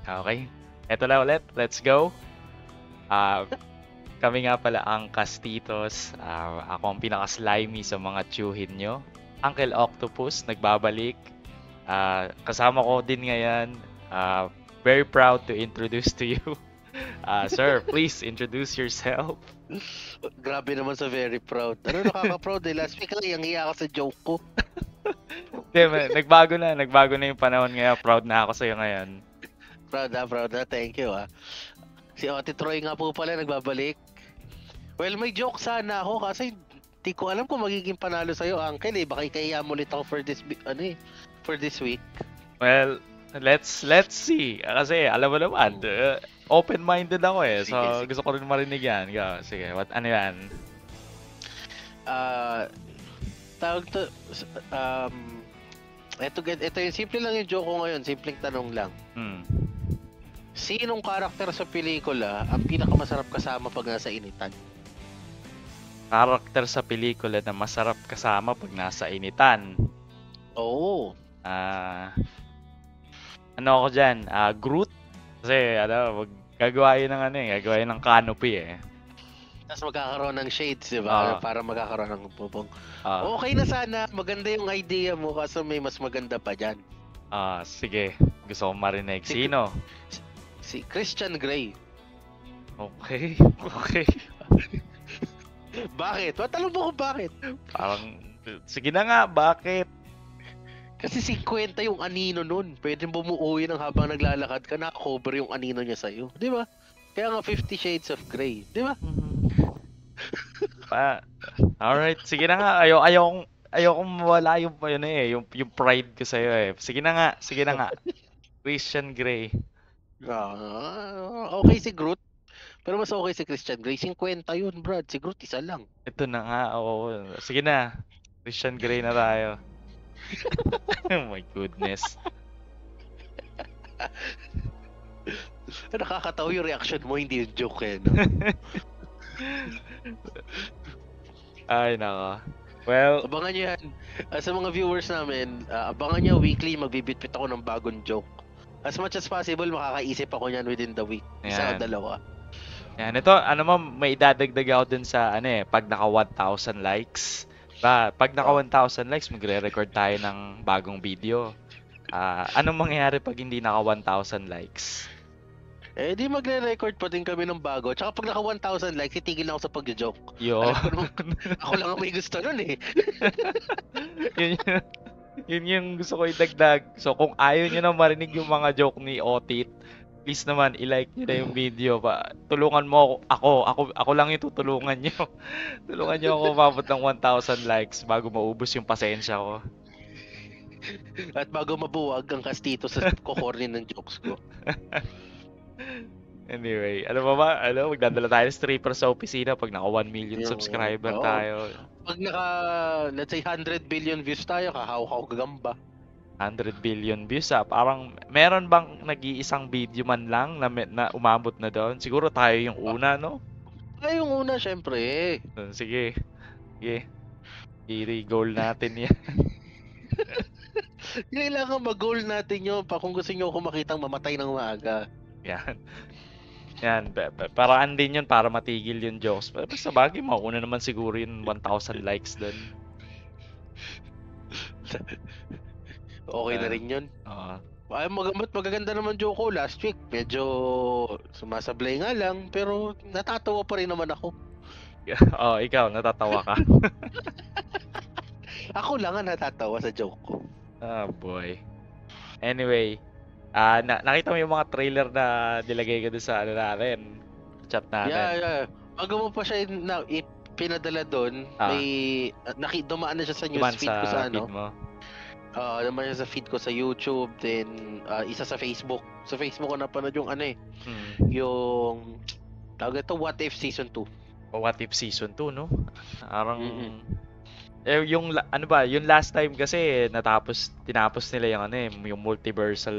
Okay. Eto na ulit. Let's go. Ah, kami nga pala ang Castitos. Ako ang pinaka-slimy sa mga tiyuhin nyo. Uncle Octopus, nagbabalik. Kasama ko din ngayon. Very proud to introduce to you. Sir, please introduce yourself. Grabe naman sa very proud. Ano nakaka-proud eh? Last week lang, hiya ka sa joke ko. Nagbago na yung panahon ngayon. Proud na ako sa'yo ngayon. Proud na. Thank you Si Ate Troy nga po pala nagbabalik. Well, may joke sana ako kasi di ko alam kung magiging panalo sa'yo, Uncle eh. Baka ikahiya mo ulit ako for this week. Well, let's see. Kasi alam mo naman, open-minded ako eh. So, sige. Gusto ko rin marinig yan. Sige, ano yan? Tawag to, ito yung simple lang yung joke ko ngayon. Simpleng tanong lang. Sinong karakter sa pelikula ang pinakamasarap kasama pag nasa initan? Karakter sa pelikula na masarap kasama pag nasa initan? Oo. Ano ako dyan? Groot? Kasi, gagawa yun ng canopy eh. Tapos magkakaroon ng shades, di ba? Para magkakaroon ng bubong. Okay na sana. Maganda yung idea mo kasi may mas maganda pa dyan. Sige. Gusto kong marinig. Sino? Si Christian Grey. Okay. Bakit? Matanong mo kung bakit? Parang, sige na nga, bakit? Kasi 50 yung anino nun. Pwede bumuo yun habang naglalakad ka, nakakover yung anino niya sa'yo. Di ba? Kaya nga 50 Shades of Grey. Di ba? Alright, sige na nga. Ayokong mawala yung pride ko sa'yo eh. Sige na nga. Christian Grey. Okay si Groot. Pero mas okay si Christian Grey. 50 yun, Brad. Si Groot, isa lang. Ito na nga. Sige na. Christian Grey na tayo. Oh my goodness. Nakakatawa yung reaction mo, hindi yung joke eh. No? Ay, nako. Well, abangan nyo yan. Sa mga viewers namin, abangan nyo weekly, magbibitbit ako ng bagong joke. As much as possible, makakaisip ako yan within the week. Isa o dalawa. Yan, ito, may idadagdag ako dun sa, pag naka 1,000 likes. Pag naka 1,000 likes, magre-record tayo ng bagong video. Anong mangyayari pag hindi naka 1,000 likes? Di magre-record pa din kami ng bago. Tsaka pag naka 1,000 likes, itigil na ako sa pag-joke. Ako lang ang may gusto nun eh. Yun yung gusto ko idagdag. So kung ayaw nyo na marinig yung mga joke ni Otit, please naman i-like nyo na yung video. Tulungan mo ako lang yung tutulungan nyo. Tulungan nyo ako umabot ng 1,000 likes bago maubos yung pasensya ko. At bago mabuwag ang Castito sa kukornin ng jokes ko. Anyway, magdadala tayo ng stripper sa opisina pag naka 1 million subscriber tayo. Pag naka, let's say 100 billion views tayo, kahaw-kaw gagamba. 100 billion views Parang meron bang nag-iisang video man lang na umabot na doon? Siguro tayo yung una, no? Tayo yung una, syempre. Sige. I-goal natin yan. Kailangan mag-goal natin yun kung gusto nyo makitang mamatay ng maaga. Yan, paraan din yun para matigil yung jokes. Pero sa bagay, mauna naman siguro yung 1,000 likes doon. Okay na rin yun. Ay, magaganda naman joke ko last week. Medyo sumasablay nga lang, pero natatawa pa rin naman ako. Ikaw, natatawa ka. Ako lang ang natatawa sa joke ko. Boy. Anyway, nakita mo yung mga trailer na nilagay ko doon sa natin, chat natin. Yeah. Bago mo pa siya pinadala doon, dumaan na siya sa newsfeed ko sa feed mo. Dumaan siya sa feed ko sa YouTube, then isa sa Facebook. Sa Facebook ko napanood yung yung tawag ito, What If Season 2. What If Season 2, no? Parang yung yung last time kasi tinapos nila yung multiversal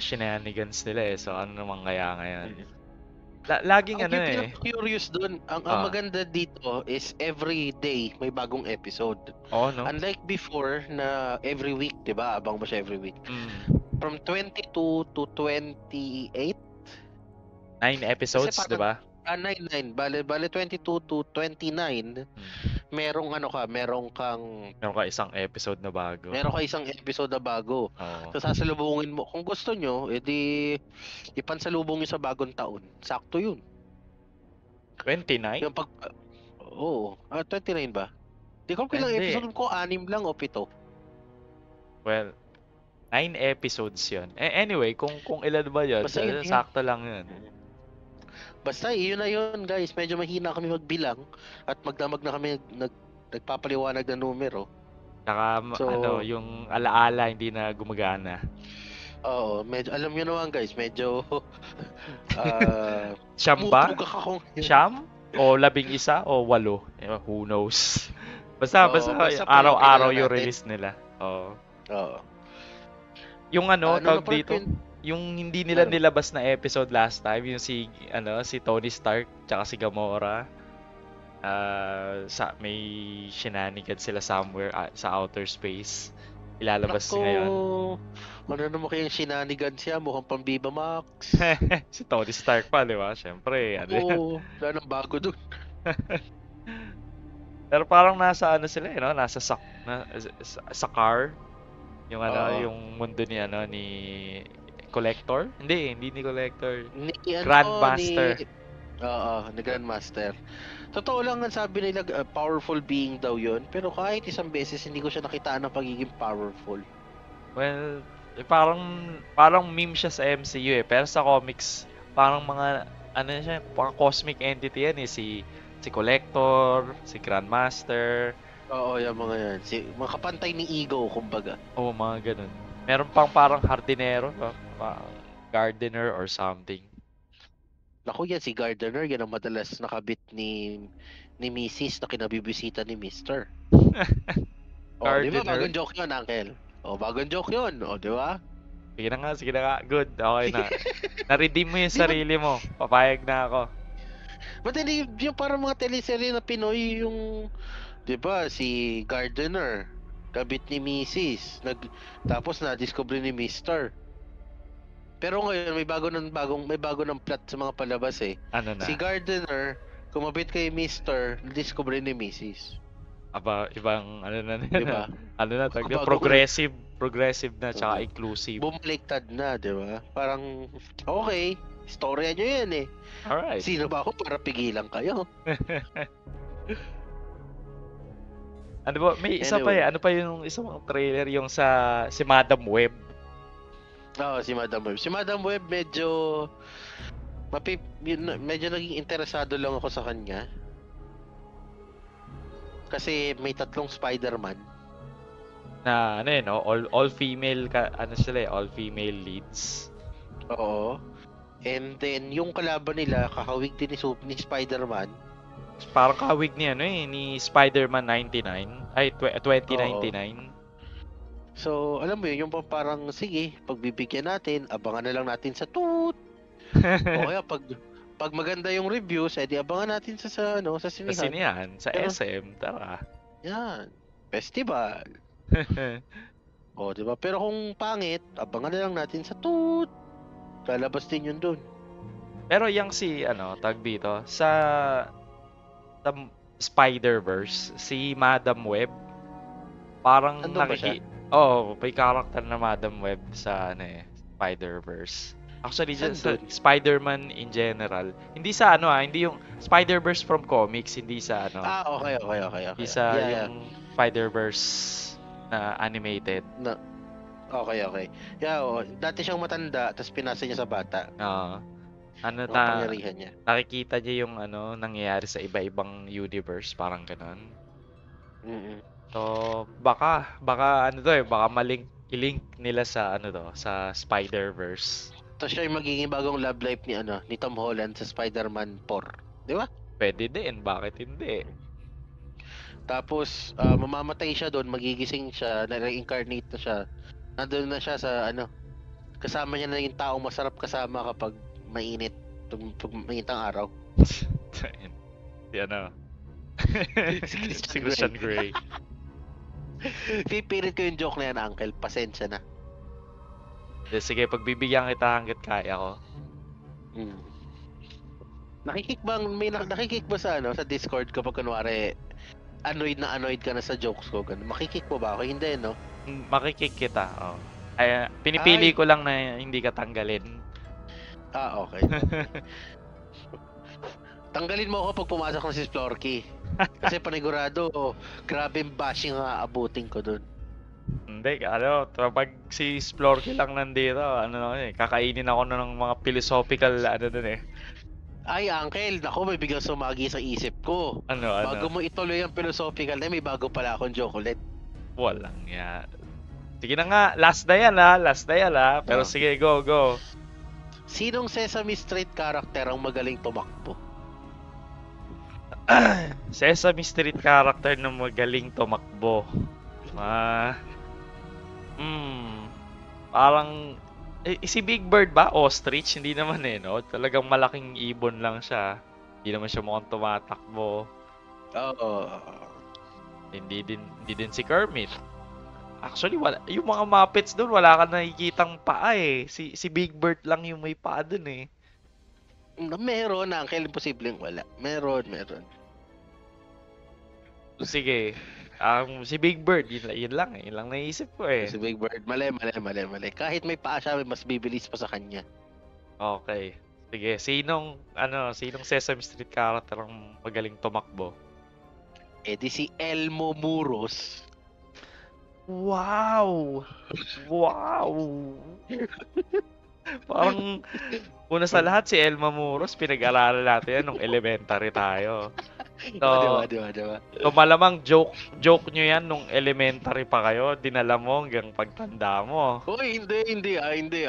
shenanigans nila eh. So ano naman kaya ngayon? Laging curious doon. Ang maganda dito is every day may bagong episode. No? Unlike before na every week, 'di ba? Abang mo siya every week. from 22 to 28. 9 episodes, Kasi di ba? 9. Bale 22 to 29. Merong Meron ka isang episode na bago. Meron ka isang episode na bago. Oo. So sasalubungin mo. Kung gusto nyo, edi ipansalubong nyo sa bagong taon. Sakto yun. 29? Yung pag... Oo. 29 ba? Di ko kailang Hindi. episode ko, 6 lang o 7. Well, 9 episodes yun. Anyway, kung ilan ba yun, Basta yun. sakto lang yun. Basta yun na yun, guys. Medyo mahina kami magbilang at magdamag na kami nagpapaliwanag ng numero. Saka yung alaala hindi na gumagana. Oo, medyo alam niyo naman guys, medyo Siyam ba? Siyam? O 11 o 8? Who knows? Basta araw-araw yung release nila. Oo. Yung tawag dito, yung hindi nila nilabas na episode last time, yung si Tony Stark tsaka si Gamora. May shenanigans sila somewhere sa outer space. Ilalabas ngayon. Ano naman kayang shenanigans siya? Mukhang pang-Viva Max. Si Tony Stark pa, di ba? Siyempre. Oo, wala nang bago dun. Pero parang nasa sila, nasa sa car. Yung yung mundo ni ni Collector? Hindi ni Collector. Grandmaster. Ni Grandmaster. Totoo lang ang sabi nila, powerful being daw yun. Pero kahit isang beses, hindi ko siya nakitaan ng pagiging powerful. Well, parang meme siya sa MCU Pero sa comics, parang mga, parang cosmic entity yan Si Collector, si Grandmaster. Oo, yung mga yan. Mga kapantay ni Ego, kumbaga. Oo, mga ganun. Meron pang parang hardinero, gardener or something. Naku yan, si Gardener, yan ang madalas nakabit ni Mrs. na kinabibisita ni Mr. Di ba? Bagong joke yun, Uncle. Bagong joke yun. Di ba? Sige na nga. Good. Okay na. Na-redeem mo yung sarili mo. Papayag na ako. But hindi, yung parang mga teleserye na Pinoy, yung, di ba, si Gardener, kabit ni Mrs. Tapos na-discover ni Mr. Pero ngayon may bago ng plot sa mga palabas Ano na? Si Gardener, kumabit kay Mr. discover ni Mrs. Ibang na diba? Progressive na tsaka inclusive. Bumaliktad na, di ba? Parang okay, istorya nyo yan Alright. Sino ba ako para pigilan kayo? May isa pa ano pa yung isang trailer yung si Madam Web. Si Madam Web. Si Madam Web medyo naging interesado lang ako sa kanya. Kasi may 3 Spider-Man. Na all female all female leads. Oo. And then yung kalaban nila kakawig din ni Spider-Man. Parang kahawig ni Spider-Man 2099. So, alam mo yun, yung parang, sige, pagbibigyan natin, abangan na lang natin sa toot. O kaya, pag maganda yung reviews, edi abangan natin sa sinihan. Sa sinihan, sa SM, tara. Yan, festival. Diba? Pero kung pangit, abangan na lang natin sa toot. Lalabas din yun dun. Pero yung tag dito, sa Spider-Verse, si Madam Web, parang may character na Madam Web sa Spider-Verse. Actually, just sa Spider-Man in general. Hindi sa hindi yung Spider-Verse from comics, hindi sa okay. Hindi sa yung Spider-Verse na animated. Okay. Dati siyang matanda, tapos pinasa niya sa bata. Pangyarihan niya. Nakikita niya yung nangyayari sa iba-ibang universe, parang ganon. So, baka baka i-link nila sa sa Spider-Verse. Tapos siya yung magiging bagong love life ni Tom Holland sa Spider-Man 4, di ba? Pwede din, bakit hindi? Tapos mamamatay siya doon, magigising siya, na-reincarnate na siya. Nandoon na siya sa kasama niya na yung taong masarap kasama kapag mainit, ang araw. Si Christian Grey. Pipilit ko yung joke na yan, Uncle. Pasensya na. Sige, pagbibigyan kita hangga't kaya ko. Hmm. Nakikik ba sa sa Discord kapag kunwari annoyed ka na sa jokes ko, ganun. Makikik mo ba ako? Hindi, no? Makikik kita, oh. Ay, pinipili ko lang na hindi ka tanggalin. Okay. Tanggalin mo ako pag pumasok na si Splorky. Kasi panigurado, grabe bashing ang aabutin ko dun. Hindi, pag si Splorky lang nandito, kakainin ako ng mga philosophical, dun eh. Ay, Uncle, naku, may biglang sumagi sa isip ko. Bago mo ituloy ang philosophical may bago pala akong chocolate. Walang yan. Sige na nga, last na yan ha. Pero sige, go. Sinong Sesame Street character ang magaling tumakbo? Sesame Street character na magaling tumakbo. Parang si Big Bird ba? Ostrich? Hindi naman no? Talagang malaking ibon lang siya. Hindi naman siya mukhang tumatakbo. Oo. Hindi din si Kermit. Actually, yung mga Muppets doon, wala ka nakikitang paa eh. Si Big Bird lang yung may paa doon eh. Meron, Uncle. Imposibleng wala. Meron. Sige. Si Big Bird, yun lang eh. Yun lang naisip ko eh. Si Big Bird, mali. Kahit may paa siya, mas bibilis pa sa kanya. Okay. Sige, sinong Sesame Street character ang magaling tumakbo? Di si Elmo Muros. Wow! Parang, una sa lahat, si Elmo Muros, pinag-aralan natin yan nung elementary tayo. Diba? So malamang joke nyo yan nung elementary pa kayo, dinala mo hanggang pagtanda mo. Uy, hindi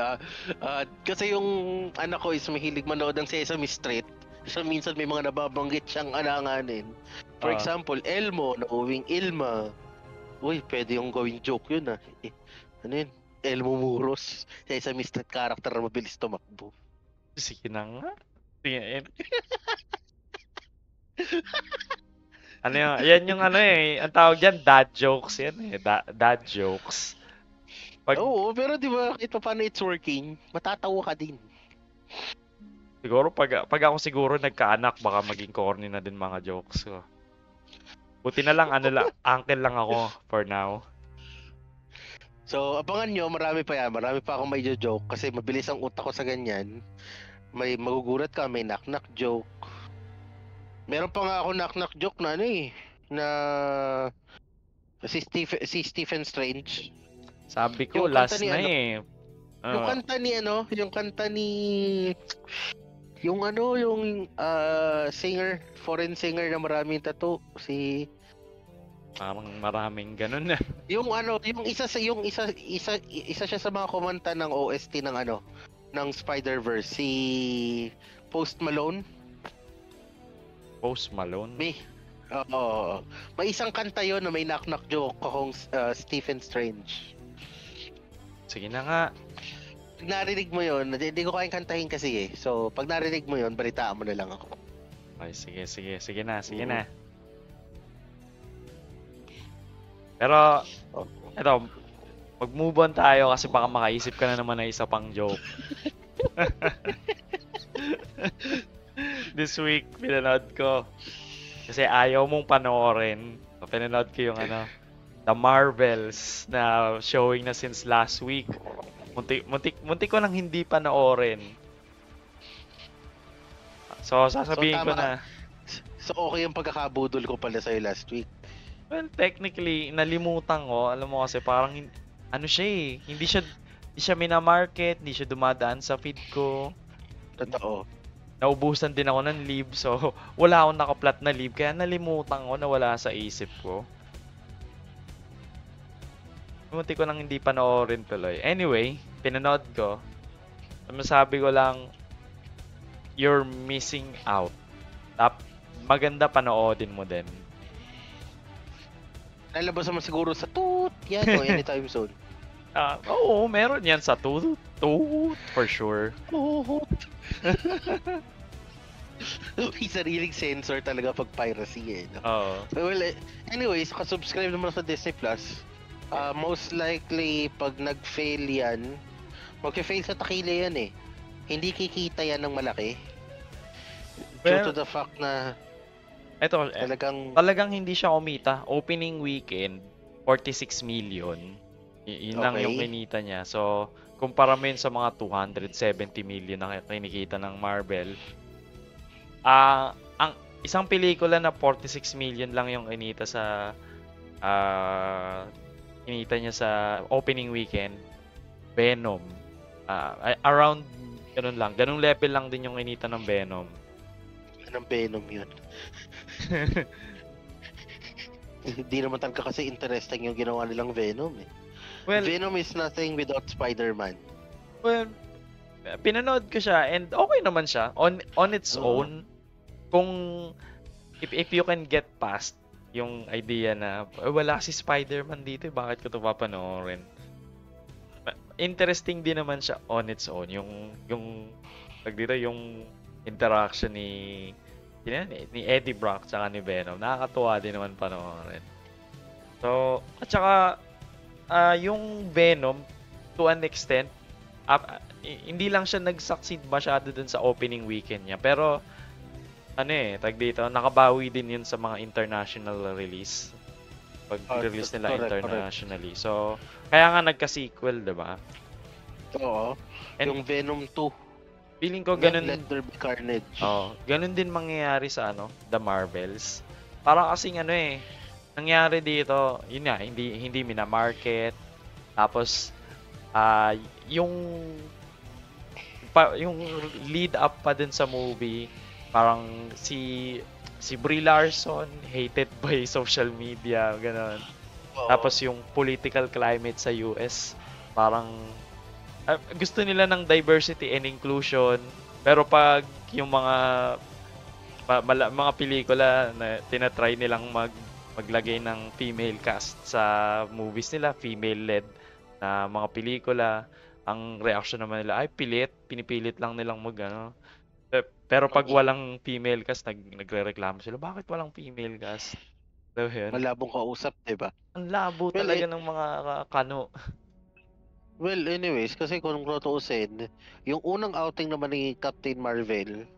kasi yung anak ko is mahilig manood ng Sesame Street. So minsan may mga nababanggit siyang alanganin. For example, Elmo na uwing Ilma. Uy, pwede yung gawing joke yun Ano yun? Elmo Muros. Sesame Street character na mabilis tumakbo. Sige na nga. Sige. Yan yung ang tawag dyan, dad jokes yan eh. Dad jokes. Oo, pero di ba, ito paano it's working, matatawa ka din. Siguro pag ako siguro nagkaanak, baka maging corny na din mga jokes ko. Buti na lang, uncle lang ako for now. So, abangan nyo, marami pa yan. Marami pa akong may joke kasi mabilis ang utak ko sa ganyan. May magugulat ka, may knock-knock joke. Meron pa nga ako knock-knock joke na na si Stephen Strange. Sabi ko, last na Yung kanta ni yung singer, foreign singer na maraming tattoo, parang maraming ganun na. Yung isa siya sa mga kumanta ng OST ng Spider-Verse, si Post Malone. May isang kanta yon na may knock-knock joke akong Stephen Strange. Sige na nga. Pag narinig mo yon, hindi ko kayang kantahin kasi So, pag narinig mo yon, balitaan mo na lang ako. Okay, sige na. Pero, eto, mag-move on tayo kasi baka makaisip ka na naman na isa pang joke. This week, pinanood ko. Kasi ayaw mong panoorin. Pinanood ko yung The Marvels na showing na since last week. Muntik ko nang hindi panoorin. So, sasabihin ko na. So, okay yung pagkakabudol ko pala sa'yo last week. Well, technically, nalimutan ko. Alam mo kasi parang, hindi siya minamarket, hindi siya dumadaan sa feed ko. Totoo. Naubusan din ako ng leave, so wala akong nakaplat na leave, kaya nalimutan ko na wala sa isip ko. Munti ko nang hindi panoorin tuloy. Anyway, pinanood ko. Masabi ko lang, you're missing out. Maganda panoodin mo din. Lalabas naman siguro sa toot yan o anytime soon. Oo, meron yan sa toot for sure. May sariling sensor talaga pag piracy Oo. Well, anyways, subscribe naman sa Disney Plus. Most likely, pag nag-fail yan, Magfe-fail sa takili yan eh. Hindi kikita yan ng malaki. Due to Well, the fact na talagang talagang hindi siya kumita. Opening weekend, 46 million. Yun lang yung okay. kinita niya. So, kumpara mo yun sa mga 270 million na kinikita ng Marvel. Ang isang pelikula na 46 million lang yung kinita niya sa opening weekend, Venom. Around ganung level lang din yung kinita ng Venom. Anong Venom yun? Hindi naman talaga kasi interesting yung ginawa nilang Venom eh. Well, Venom is nothing without Spider-Man. well, pinanood ko siya and okay naman siya on its Oo. own. Kung if you can get past yung idea na wala si Spider-Man dito, bakit ko 'to papanoorin? Interesting din naman siya on its own yung yung interaction ni Eddie Brock tsaka ni Venom. Nakakatuwa din naman panoorin. So, at saka yung Venom to an extent hindi lang siya nag-succeed masyado dun sa opening weekend niya. Pero nakabawi din yun sa mga international release. Pag-release nila internationally. So, kaya nga nagka-sequel, 'di ba? Oo. And Yung Venom 2. feeling ko ganun. Let There Be Carnage. Ganun din mangyayari sa The Marvels. Para kasing nangyari dito, yun nga, hindi mina-market. Tapos yung lead up pa din sa movie, parang si Brie Larson hated by social media, ganun. Tapos yung political climate sa US, parang gusto nila ng diversity and inclusion, pero pag yung mga pelikula na tinatry nilang maglagay ng female cast sa movies nila, female-led na mga pelikula, ang reaction naman nila ay pinipilit lang nilang pero pag walang female cast, nagrereklamo sila, bakit walang female cast? So, yun. Malabong kausap, diba? Ang labo talaga ng mga kano. Well, anyways, kasi kung tutuusin, yung unang outing naman ni Captain Marvel,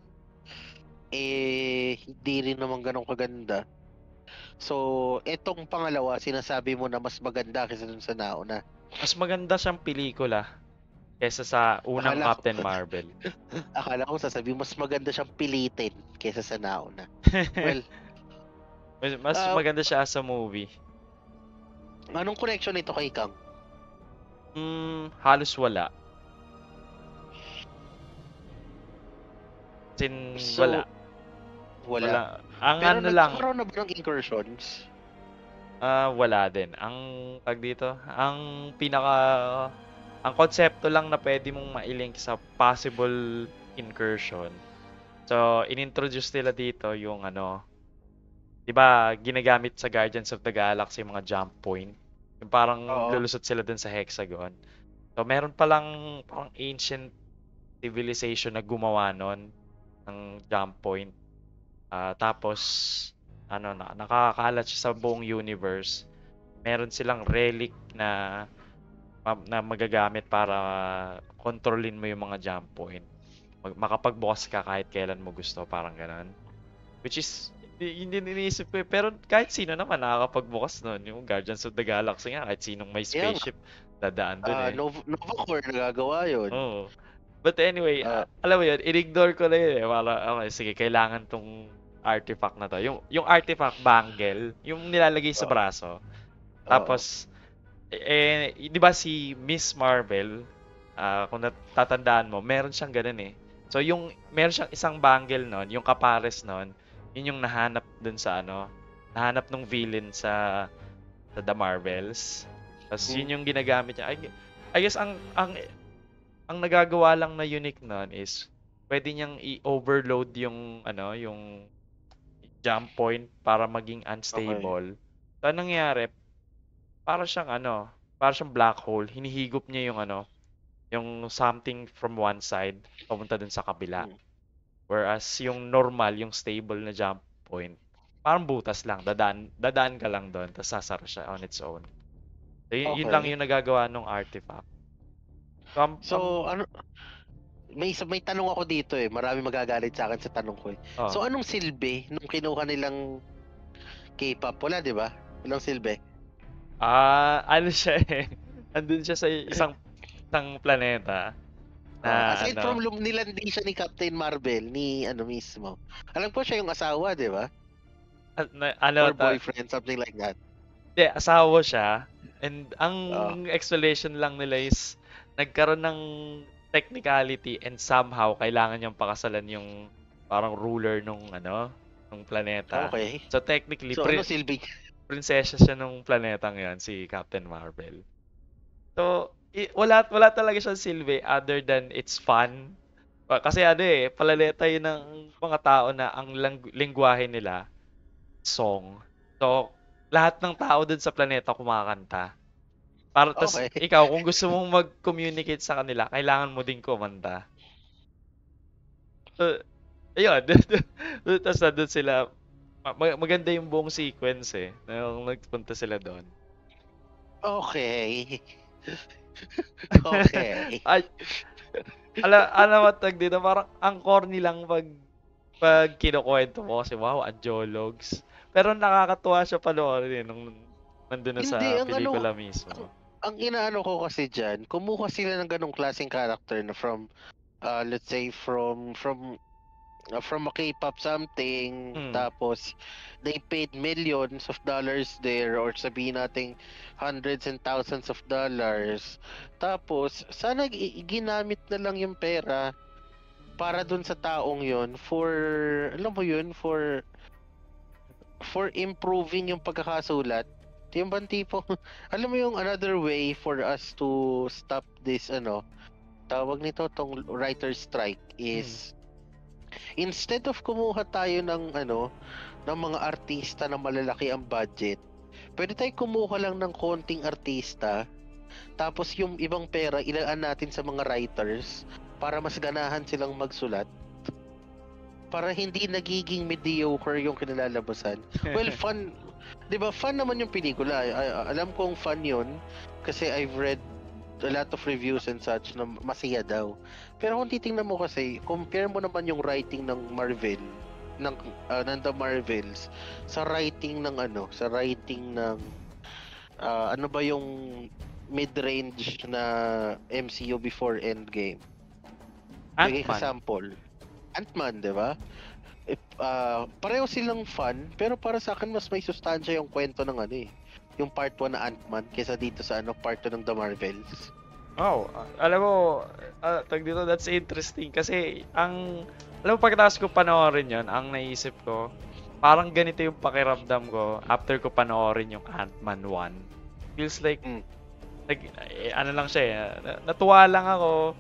hindi rin naman ganun kaganda. So, etong pangalawa, sinasabi mo na mas maganda kaysa dun sa nauna. Mas maganda siyang pelikula kaysa sa unang Captain Marvel. Akala ko sasabihin mas maganda siyang pilitin kaysa sa nauna. Well, mas maganda siya as a movie. Anong connection nito kay Kang? Halos wala. Wala. Pero nagkaroon na ba ng incursions? Wala din. Ang konsepto lang na pwede mong mailink sa possible incursion. So, inintroduce nila dito yung 'di ba, ginagamit sa Guardians of the Galaxy yung mga jump point. Yung parang lulusot sila dun sa hexagon. So, meron palang parang ancient civilization na gumawa nun ng jump point. Tapos, nakakalat siya sa buong universe. Meron silang relic na magagamit para kontrolin mo yung mga jump point. Makapagbukas ka kahit kailan mo gusto, parang ganun. Which is, hindi iniisip ko eh. Pero kahit sino naman nakakapagbukas nun. Yung Guardians of the Galaxy nga, kahit sinong may spaceship, dadaan dun eh. Nova Corps nagagawa yun. Oo. But anyway, alam mo yun, in-ignore ko na yun eh. Okay, sige, kailangan tong artifact na to. Yung artifact bangle, yung nilalagay sa braso. Tapos, di ba si Miss Marvel, kung natatandaan mo, meron siyang ganun eh. So, meron siyang isang bangle nun, yung kapares nun, yun yung nahanap dun sa nahanap ng villain sa The Marvels. Tapos yun yung ginagamit niya. I guess ang nagagawa lang na unique nun is pwede niyang i-overload yung jump point para maging unstable. Okay. So, anong nangyari? Para siyang black hole. Hinihigop niya yung something from one side papunta dun sa kabila. Whereas yung normal, yung stable na jump point, parang butas lang. Dadaan ka lang doon, tapos sasara siya on its own. So, yun lang yung nagagawa ng artifact. So, ano, may tanong ako dito eh. Marami magagalit sa akin sa tanong ko eh. So, anong silbi nung kinuha nilang K-pop? Wala, di ba? Walang silbi. Ano siya eh. Andun siya sa isang planeta. Aside from nilandi siya ni Captain Marvel, ni ano mismo. Alam ko siya yung asawa, di ba? Or boyfriend, something like that. Hindi, asawa siya. And ang explanation lang nila is nagkaroon ng technicality and somehow kailangan niyang pakasalan yung parang ruler nung planeta. Okay. So technically, ano silbi? Prinsesa siya nung planetang yan, si Captain Marvel. So, wala talaga siyang silbi other than it's fun. Kasi palaleta yun ng mga tao na ang lingwahe nila, song. So, lahat ng tao dun sa planeta kumakanta. Tas ikaw, kung gusto mong mag-communicate sa kanila, kailangan mo din kumanta. So, ayun. Tapos nandun sila. Maganda yung buong sequence eh. Nung nagpunta sila doon. Okay. Okay. Ay, alam dito, parang ang corny lang pag kinukwento mo kasi wow, Anjologs. Pero nakakatuwa siya panoorin nung nandun na sa pelikula mismo. Ang inaano ko kasi dyan, kumuha sila ng ganong klaseng character na from, let's say, from a K-pop something, tapos they paid millions of dollars there or sabihin natin hundreds and thousands of dollars. Tapos, sana ginamit na lang yung pera para dun sa taong yon for, alam mo yun, for improving yung pagkakasulat. Yung bang tipo, alam mo yung another way for us to stop this, tawag nito, tong writer's strike is, instead of kumuha tayo ng mga artista na malalaki ang budget, pwede tayo kumuha lang ng konting artista, tapos yung ibang pera ilaan natin sa mga writers para mas ganahan silang magsulat. Para hindi nagiging mediocre yung kinalalabasan. Well, fun, 'di ba? Fun naman yung pelikula. Alam kong fun 'yun kasi I've read a lot of reviews and such na masaya daw. Pero kung titingnan mo kasi, compare mo naman yung writing ng Marvel ng The Marvels sa writing ng ano ba yung mid-range na MCU before Endgame. Bigay ka sample. Ant-Man, di ba? Pareho silang fun, pero para sa akin mas may sustansya yung kwento ng yung part 1 na Ant-Man kaysa dito sa part 2 ng The Marvels. Oh, alam mo, dito, that's interesting kasi alam mo pagkatapos ko panoorin yun, ang naisip ko, parang ganito yung pakiramdam ko after ko panoorin yung Ant-Man 1. Feels like, lang siya natuwa lang ako.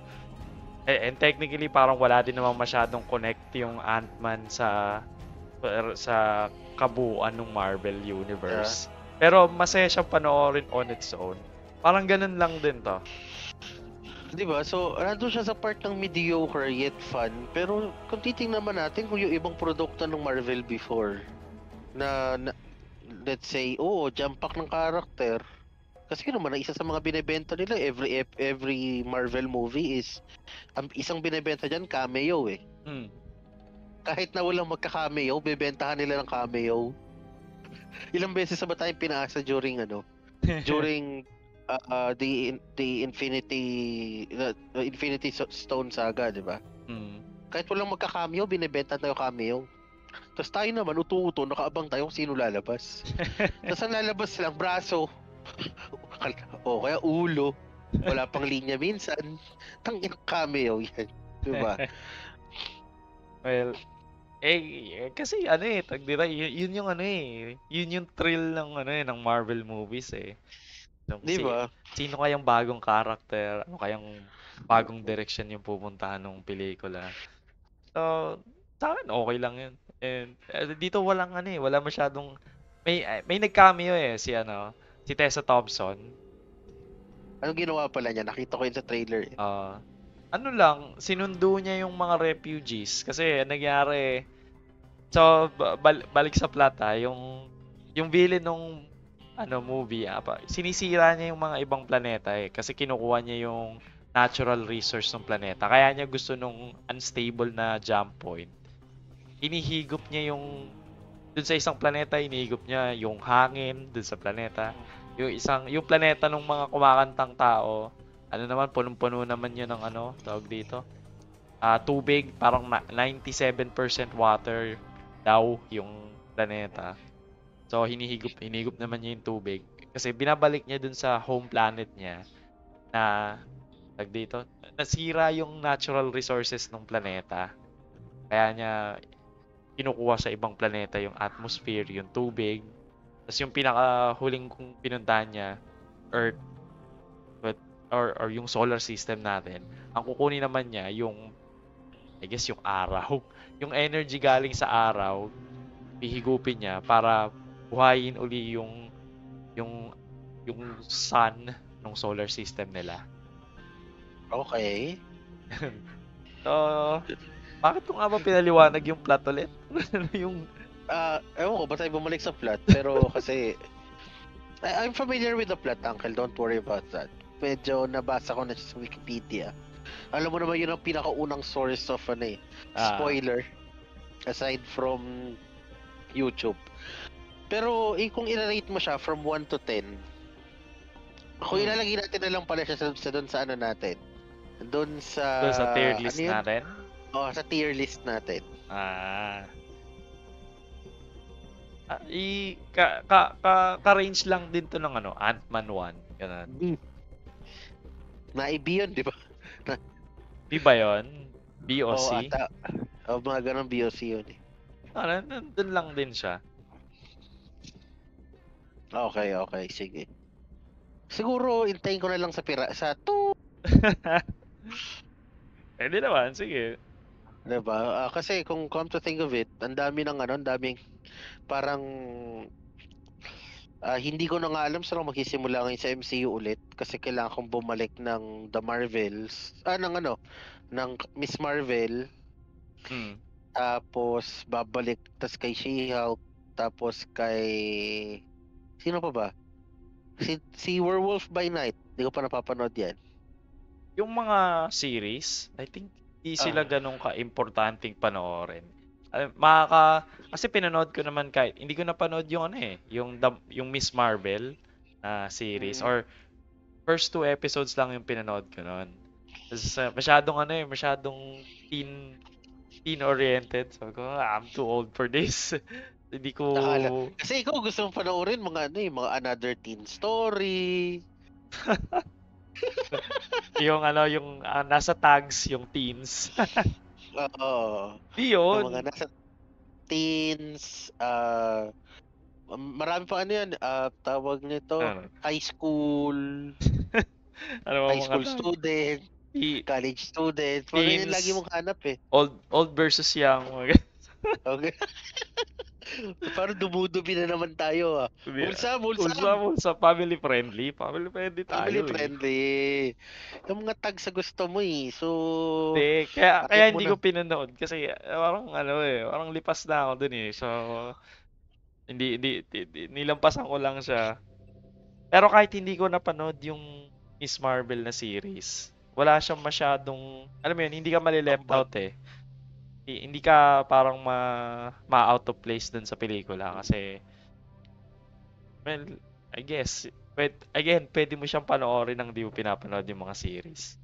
And technically parang wala din naman masyadong connect yung Ant-Man sa kabuuan ng Marvel Universe. Pero masaya siyang panoorin on its own. Parang ganun lang din to. Diba? So, nandun siya sa part ng mediocre yet fun. Pero kung titingnan naman natin kung yung ibang produkto ng Marvel before na let's say, jump pack ng character. Kasi naman, isa sa mga binebenta nila, every Marvel movie is, isang binebenta dyan, cameo eh. Kahit na walang magka-cameo, bebentahan nila ng cameo. Ilang beses ba tayong pinaasa during the Infinity Stone saga, di ba? Kahit walang magka-cameo, binebenta tayo cameo. Tapos tayo naman, uto-uto, nakaabang tayo kung sino lalabas. Tapos ang lalabas lang, braso. O kaya ulo. Wala pang linya minsan. Tangin cameo yan. Diba? Well, kasi diba, yun yung yun yung thrill ng ng Marvel movies eh. So, diba? Sino kayang bagong character? Ano kayang bagong direction yung pupuntahan ng pelikula? So, sa akin okay lang yun. And dito walang wala masyadong may nag-cameo si Tessa Thompson. Anong ginawa pala niya? Nakita ko yun sa trailer. Sinundo niya yung mga refugees kasi nangyari. So balik sa plot yung villain nung movie sinisira niya yung mga ibang planeta kasi kinukuha niya yung natural resource ng planeta. Kaya niya gusto nung unstable na jump point. Inihigop niya yung dun sa isang planeta, inihigop niya yung hangin dun sa planeta. Yung planeta ng mga kumakantang tao, ano naman, punong-puno naman yun ng ano, tawag dito. Tubig, parang 97% water daw yung planeta. So, hinihigop naman niya yung tubig. Kasi binabalik niya dun sa home planet niya na, tag dito, nasira yung natural resources ng planeta. Kaya niya kinukuha sa ibang planeta yung atmosphere, yung tubig. Tapos yung pinakahuling kong pinuntahan niya, Earth, or yung solar system natin. Ang kukunin naman niya yung, I guess, yung araw. Yung energy galing sa araw, hihigupin niya para buhayin uli yung sun ng solar system nila. Okay. So, bakit ko nga ba pinaliwanag yung plot ulit? Yung Ewan ko, ba't tayo bumalik sa plot? Pero kasi, I'm familiar with the plot, Uncle. Don't worry about that. Medyo nabasa ko na siya sa Wikipedia. Alam mo naman yun ang pinakaunang source of spoiler. Aside from YouTube. Pero kung i-rate mo siya from 1 to 10, kung ilalagay natin na lang pala siya doon sa ano natin. Doon sa tier list natin? Oo, sa tier list natin. Ka-range lang din to ng ano, Ant-Man 1. Ganun. Na-B yun, di ba? B ba yun? BOC? Oo, ata. Mga ganun BOC yun eh. Nandun lang din siya. Okay, sige. Siguro, intayin ko na lang sa 2. Pwede naman, sige. Diba? Kasi kung come to think of it, ang daming parang hindi ko na nga alam saan ako magsisimula ngayon sa MCU ulit kasi kailangan kong bumalik ng The Marvels. Ng Miss Marvel. Tapos babalik kay She-Hulk, tapos kay sino pa ba? Si Werewolf by Night. Hindi ko pa napapanood yan. Yung mga series, I think di sila ganun ka-importanting panoorin. Kasi pinanood ko naman kahit hindi ko napanood yung yung Miss Marvel na series or first 2 episodes lang yung pinanood ko noon. Masyadong teen oriented. Sabi ko, I'm too old for this. Hindi ko kasi ikaw gusto mong panoorin mga Another Teen Story. yung nasa tags yung teens. Oo. Yun. Mga nasa teens, marami pa yan, tawag nito, high school, high school student, college student, parang yun lagi mong hanap eh. Old versus young. Okay. Parang dumudubi na naman tayo Ulsa, family friendly tayo. Family friendly. Yung mga tag sa gusto mo eh. So, kaya hindi ko pinanood kasi parang lipas na ako dun eh. So, hindi nilampasan ko lang siya. Pero kahit hindi ko napanood yung Miss Marvel na series, wala siyang masyadong, alam mo yun, hindi ka mali-left out eh. Hindi ka parang ma-out of place dun sa pelikula kasi, well, I guess, pwede mo siyang panoorin nang di mo pinapanood yung mga series.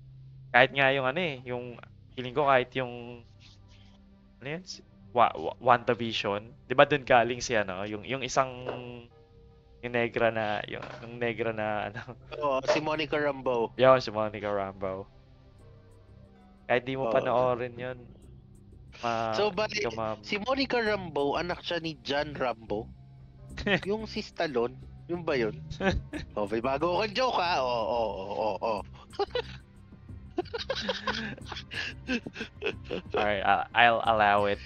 Kahit nga yung yung feeling ko kahit yung WandaVision, 'di ba doon galing si yung isang yung negra na si Monica Rambeau. Yun, si Monica Rambeau. Kahit di mo panoorin yun. So, si Monica Rambeau, anak siya ni John Rambo. Yung si Stallone, yung ba yun? May bago kang joke ha? Oo. Alright, I'll allow it.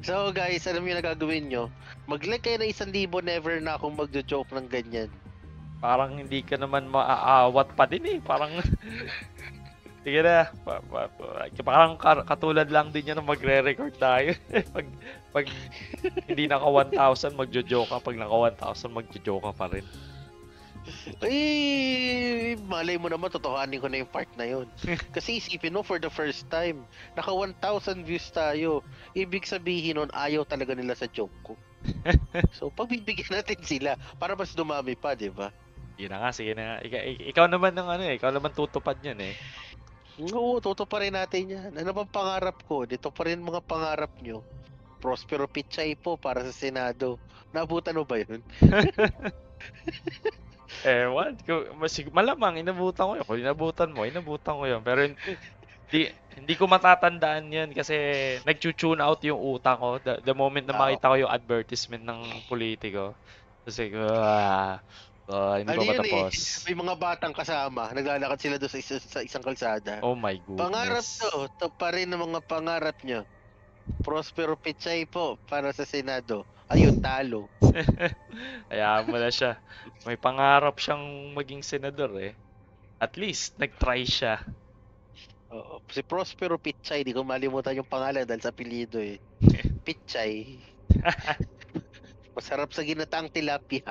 So guys, alam niyo na gagawin nyo? Mag-like kayo ng 1,000, never na akong magjo-joke ng ganyan. Parang hindi ka naman maaawat pa din eh. Parang sige na. Parang katulad lang din yan na magre-record tayo. pag hindi naka 1,000 magjo-joke ka. Pag naka 1,000 magjo-joke ka pa rin. Malay mo naman, totohanin ko na yung part na yun. Kasi isipin mo, for the first time, naka 1,000 views tayo. Ibig sabihin nun, ayaw talaga nila sa joke ko. So, pagbibigyan natin sila para mas dumami pa, di ba? Yun na nga, sige na nga. Ikaw naman ng ikaw naman tutupad yan eh. Oo, pa rin natin yan. Ano bang pangarap ko? Dito pa rin mga pangarap nyo. Prospero Pichay po para sa Senado. Naabutan mo ba yun? Ewan, malamang inabutan ko yun. Kung inabutan mo, inabutan ko yun. Pero hindi ko matatandaan yun kasi nag-tune out yung utak ko. The moment na makita ko yung advertisement ng politiko. Kasi, hindi ano pa yun matapos. May mga batang kasama. Naglalakad sila doon sa isang kalsada. Oh my goodness. Pangarap to pa rin ang mga pangarap nyo. Prospero Pichay po para sa Senado. Ayun, talo. Hayaan mo na siya. May pangarap siyang maging senador eh. At least, nag-try siya. Oo. Si Prospero Pichay, di ko malimutan yung pangalan dahil sa apelyido eh. Pichay. Masarap sa ginataang tilapia.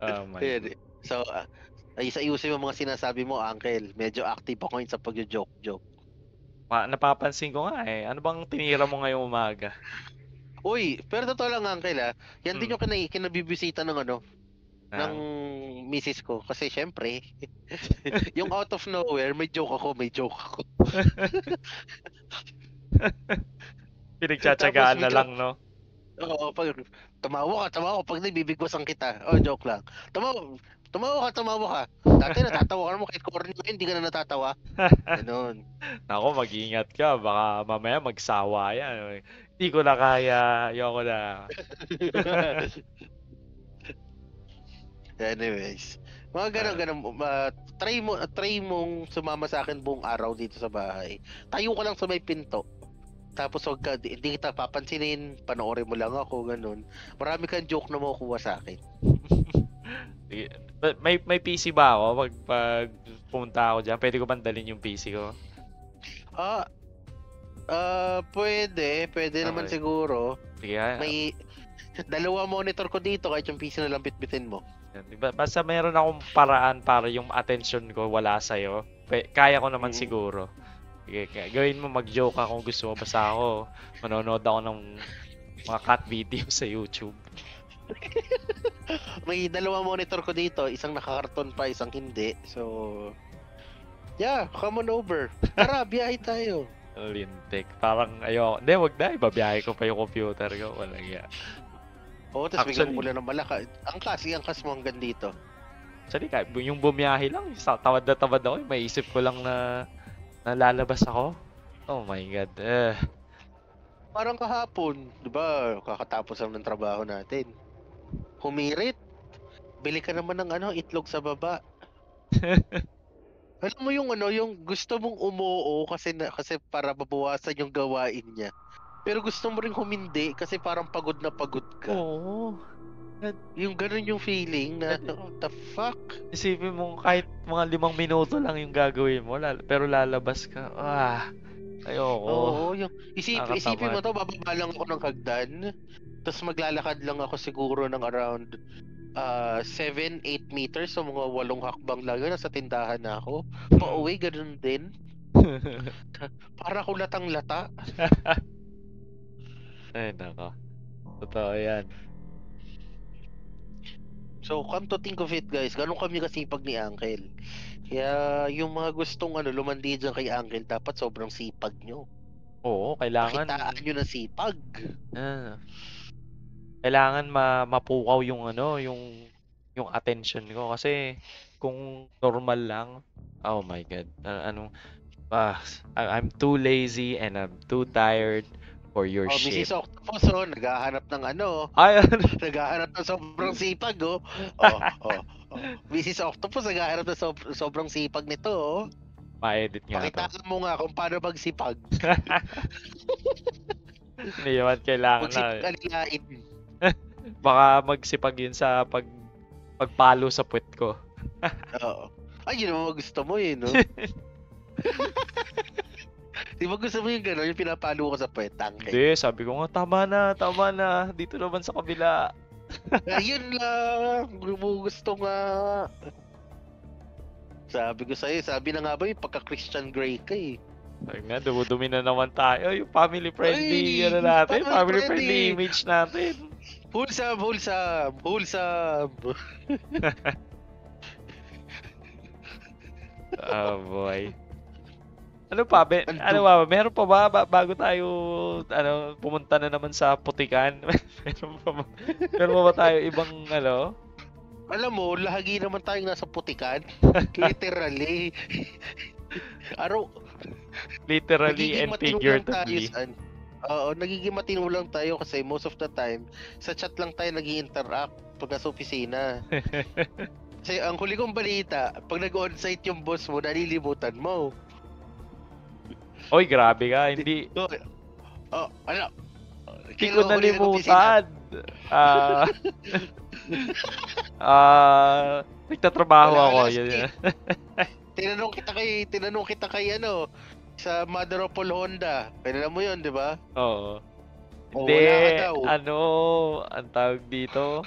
Oh my God. So, ayusin mo mga sinasabi mo, Uncle. Medyo active ako yun sa pag-joke. Napapansin ko nga eh. Ano bang tinira mo ngayong umaga? Uy, pero totoo lang, Uncle Yan din yung kinabibisita ng ng misis ko. Kasi syempre, yung out of nowhere, may joke ako. Pinagtsatsagaan na lang, no? Oo, pag tumawa ka. Pag nabibigwasan kita. Oh, joke lang. Tumawa ka. Dati natatawa ka naman kahit corny mo, hindi ka na natatawa. Ganun. Ako, mag-iingat ka. Baka mamaya magsawa yan. Hindi ko na kaya. Ayoko na. Anyways, mga ganun, try mong sumama sa akin buong araw dito sa bahay. Tayo ka lang sa may pinto. Tapos hindi kita papansinin, panoorin mo lang ako, ganun. Marami kang joke na makukuha sa akin. May PC ba ako pag pumunta ako dyan? Pwede ko bang dalhin yung PC ko? Pwede naman siguro. Sige, may dalawa monitor ko dito kahit yung PC na lang bitbitin mo. Basta meron akong paraan para yung attention ko wala sa'yo. Kaya ko naman siguro. Sige, gawin mo, mag-joke ako kung gusto mo. Basta ako, manonood ako ng mga cat video sa YouTube. May dalawa monitor ko dito. Isang nakakarton pa, isang hindi. So, yeah, come on over. Tara, biyahe tayo. Lintik. Parang ayoko. Hindi, wag na. Ibabiyahe ko pa yung computer ko. Walang iya. Oo, tapos bigyan mo ulan ng malaka. Ang kas mo hanggang dito. Actually, yung bumiyahe lang, tawad na tawad ako. May isip ko lang na lalabas ako. Oh my God. Parang kahapon, di ba? Kakatapos lang ng trabaho natin. Humirit. Bili ka naman ng itlog sa baba. Alam mo yung gusto mong umuo kasi para mabawasan yung gawain niya. Pero gusto mo rin humindi kasi parang pagod na pagod ka. Oo. Yung ganun yung feeling na, what the fuck? Isipin mo kahit mga 5 minuto lang yung gagawin mo, pero lalabas ka. Ayoko. Oo, isipin mo to, bababa lang ako ng hagdan. Tapos maglalakad lang ako siguro ng around 7-8 meters, so mga 8 hakbang lang yun. Nasa tindahan na ako. Pauwi, ganun din. Para ko latang-lata. Ay, nako. Totoo yan. So, come to think of it, guys, ganun kami kasipag ni Uncle. Kaya, yung mga gustong lumandi dyan kay Uncle, dapat sobrang sipag nyo. Oo, kailangan. Pakitaan nyo ng sipag. Kailangan mapukaw yung yung attention ko. Kasi, kung normal lang, oh my God. I'm too lazy and I'm too tired for your shit. Mrs. Octopus, naghahanap ng naghahanap ng sobrang sipag, Mrs. Octopus, naghahanap ng sobrang sipag nito, Ma-edit nga. Pakitaan mo nga kung paano magsipag. Hindi naman kailangan na. Baka magsipag yun sa pagpalo sa puwet ko. Oo. Ay, yun naman gusto mo no? Di ba gusto mo yung gano'n, yung pinapalo ko sa puwet, Uncle? Hindi, sabi ko nga, tama na. Dito naman sa kabila. Ayun lang, gusto nga. Sabi ko sa'yo, sabi na nga ba yung pagka-Christian Grey ka eh. Ay nga, dumudumi na naman tayo. Yung family-friendly, Ay, natin, family-friendly. family-friendly image natin. Wholesome. Oh boy. Ano pa ba? Meron pa ba bago tayo pumunta na naman sa putikan? Meron pa ba tayo ibang Alam mo, lagi naman tayong nasa putikan. Literally. Literally and figuratively. Oo, nagiging matino lang tayo kasi most of the time, sa chat lang tayo nag-i-interact pag nasa opisina. Kasi ang huli kong balita, pag nag-on-site yung boss mo, nalilimutan mo. Oy, grabe ka. Hindi Ano? Hindi ko nalimutan. Nagtatrabaho ako. Yun. Tinanong kita kay sa Mother of all Honda. Kailan mo yun, di ba? Oo. Hindi, wala ka daw. Ang tawag dito?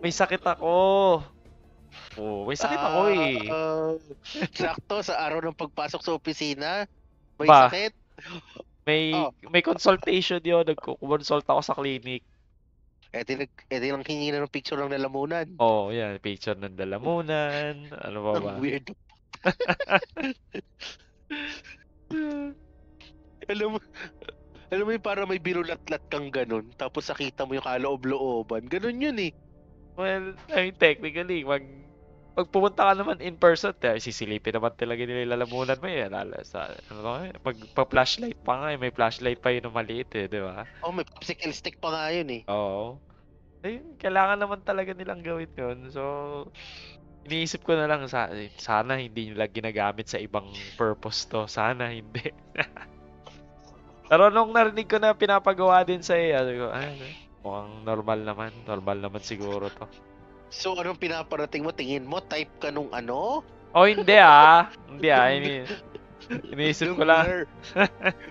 May sakit ako. May sakit ako eh. Sakto, sa araw ng pagpasok sa opisina, may Ba? sakit. May consultation yun. Nagko-consult ako sa clinic. Lang hingi na ng picture ng lalamunan. Yan. Picture ng lalamunan. Ano ba ba? Ang weird. Alam mo yung para may binulat-lat kang ganun, tapos nakita mo yung kaloob-looban. Ganun yun eh. Well, I mean, technically, pag pumunta ka naman in person, sisilipin naman talaga nila yung lalamunan mo eh. Pag-flashlight pa nga eh. May flashlight pa yun na maliit eh, di ba? May popsicle stick pa nga yun eh. Oo. Kailangan naman talaga nilang gawin yun. So, iniisip ko na lang, sana hindi nila ginagamit sa ibang purpose to. Sana hindi. Pero nung narinig ko na pinapagawa din sa sabi ko, mukhang normal naman siguro to. So, anong pinaparating mo? Tingin mo, type ka nung ano? Hindi iniisip ko lang.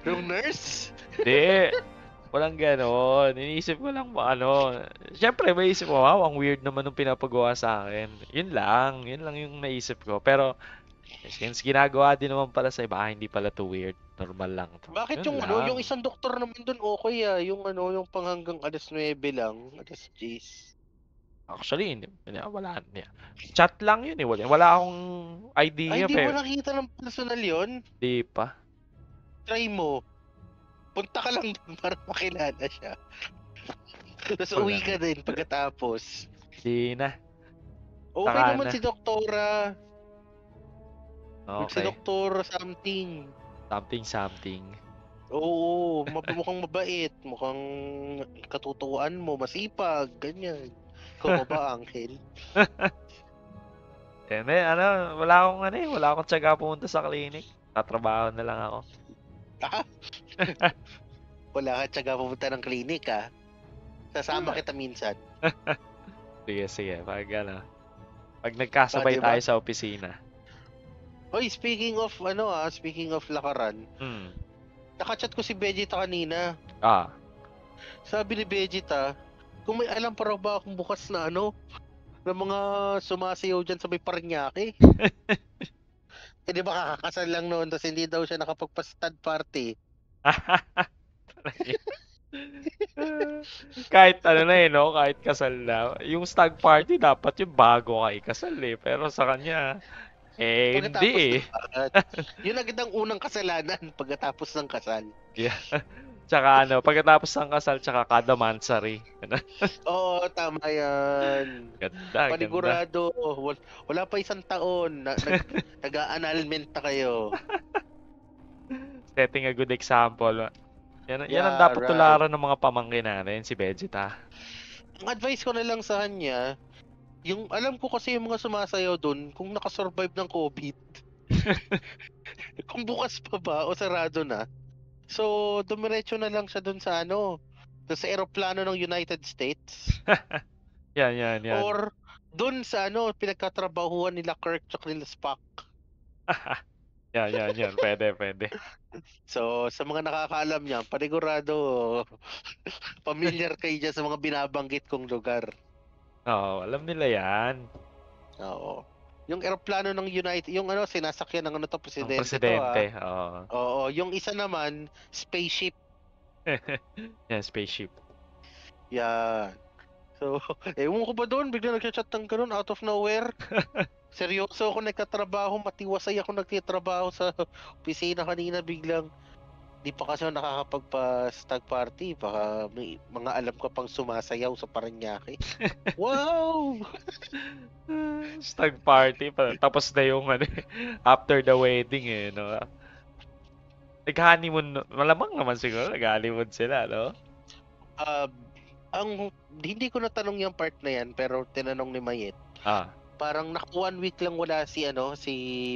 Nung nurse? Hindi. Walang ganon. Iniisip ko lang Siyempre, may isip ko, wow, ang weird naman nung pinapagawa sa akin. Yun lang yung naisip ko. Pero, since ginagawa din naman pala sa iba, hindi pala too weird. Normal lang to. Bakit yung isang doktor naman dun okay yung panghanggang alas 9 lang, alas 10. Actually, wala. Chat lang yun eh. Wala akong idea. Hindi mo nakita ng personal yun? Di pa. Try mo. Punta ka lang para makilala siya. Tapos uwi ka din pagkatapos. Di na. Okay naman si Doktora. Okay. Si Doktora something. Something. Oo, mukhang mabait. Mukhang katutuan mo, masipag, ganyan. Ikaw ba, Uncle? Wala akong tiyaga pumunta sa clinic. Tatrabaho na lang ako. Wala ka tiyaga pumunta ng clinic Sasama kita minsan. Sige. Pag nagkasabay tayo sa opisina. Hoy, speaking of lakaran. Nakachat ko si Vegeta kanina. Sabi ni Vegeta, kung may alam pa raw ba akong bukas na ng mga sumasayaw dyan sa may Parañaque. Di ba kakakasal lang noon, tapos hindi daw siya nakapagpa-stud party. Kahit kahit kasal na. Yung stag party, dapat yung bago ka ikasal eh. Pero sa kanya, hindi eh. Yun agad ang unang kasalanan pagkatapos ng kasal. Yeah. Tsaka pagkatapos ng kasal, tsaka kada mansari. Oo, tama yan. Ganda. Panigurado. Wala pa isang taon. Nag-a-annulment na kayo. Setting a good example. Yan ang dapat tularan ng mga pamangkin natin, si Vegeta. Ang advice ko na lang sa kanya, yung alam ko kasi yung mga sumasayaw doon, kung nakasurvive ng COVID, kung bukas pa ba o sarado na, so dumiretso na lang siya doon sa sa eroplano ng United States. Yan. Or doon sa pinagkatrabahuan nila Kirk at nila Spock. Yan. Pwede. So, sa mga nakakaalam niyan, panigurado, familiar kayo dyan sa mga binabanggit kong lugar. Oo, alam nila yan. Oo. Yung eroplano ng United, yung sinasakyan ng Ang presidente to presidente, oo. Oo, yung isa naman, spaceship. Yan, spaceship. Yan. So, ewan ko ba doon, bigla nagchat ng ganun out of nowhere. Seryoso ako nagkatrabaho, matiwasay ako nagtitrabaho sa opisina kanina, biglang di pa kasi ako nakakapagpa-stag party, baka may mga alam ko pang sumasayaw sa Paranaque. Wow! Stag party pa. Tapos na yung after the wedding no. Nag-honeymoon, malamang naman siguro nag-honeymoon sila, no? Hindi ko natanong yung part na yan, pero tinanong ni Mayet. Parang naka 1 week lang wala si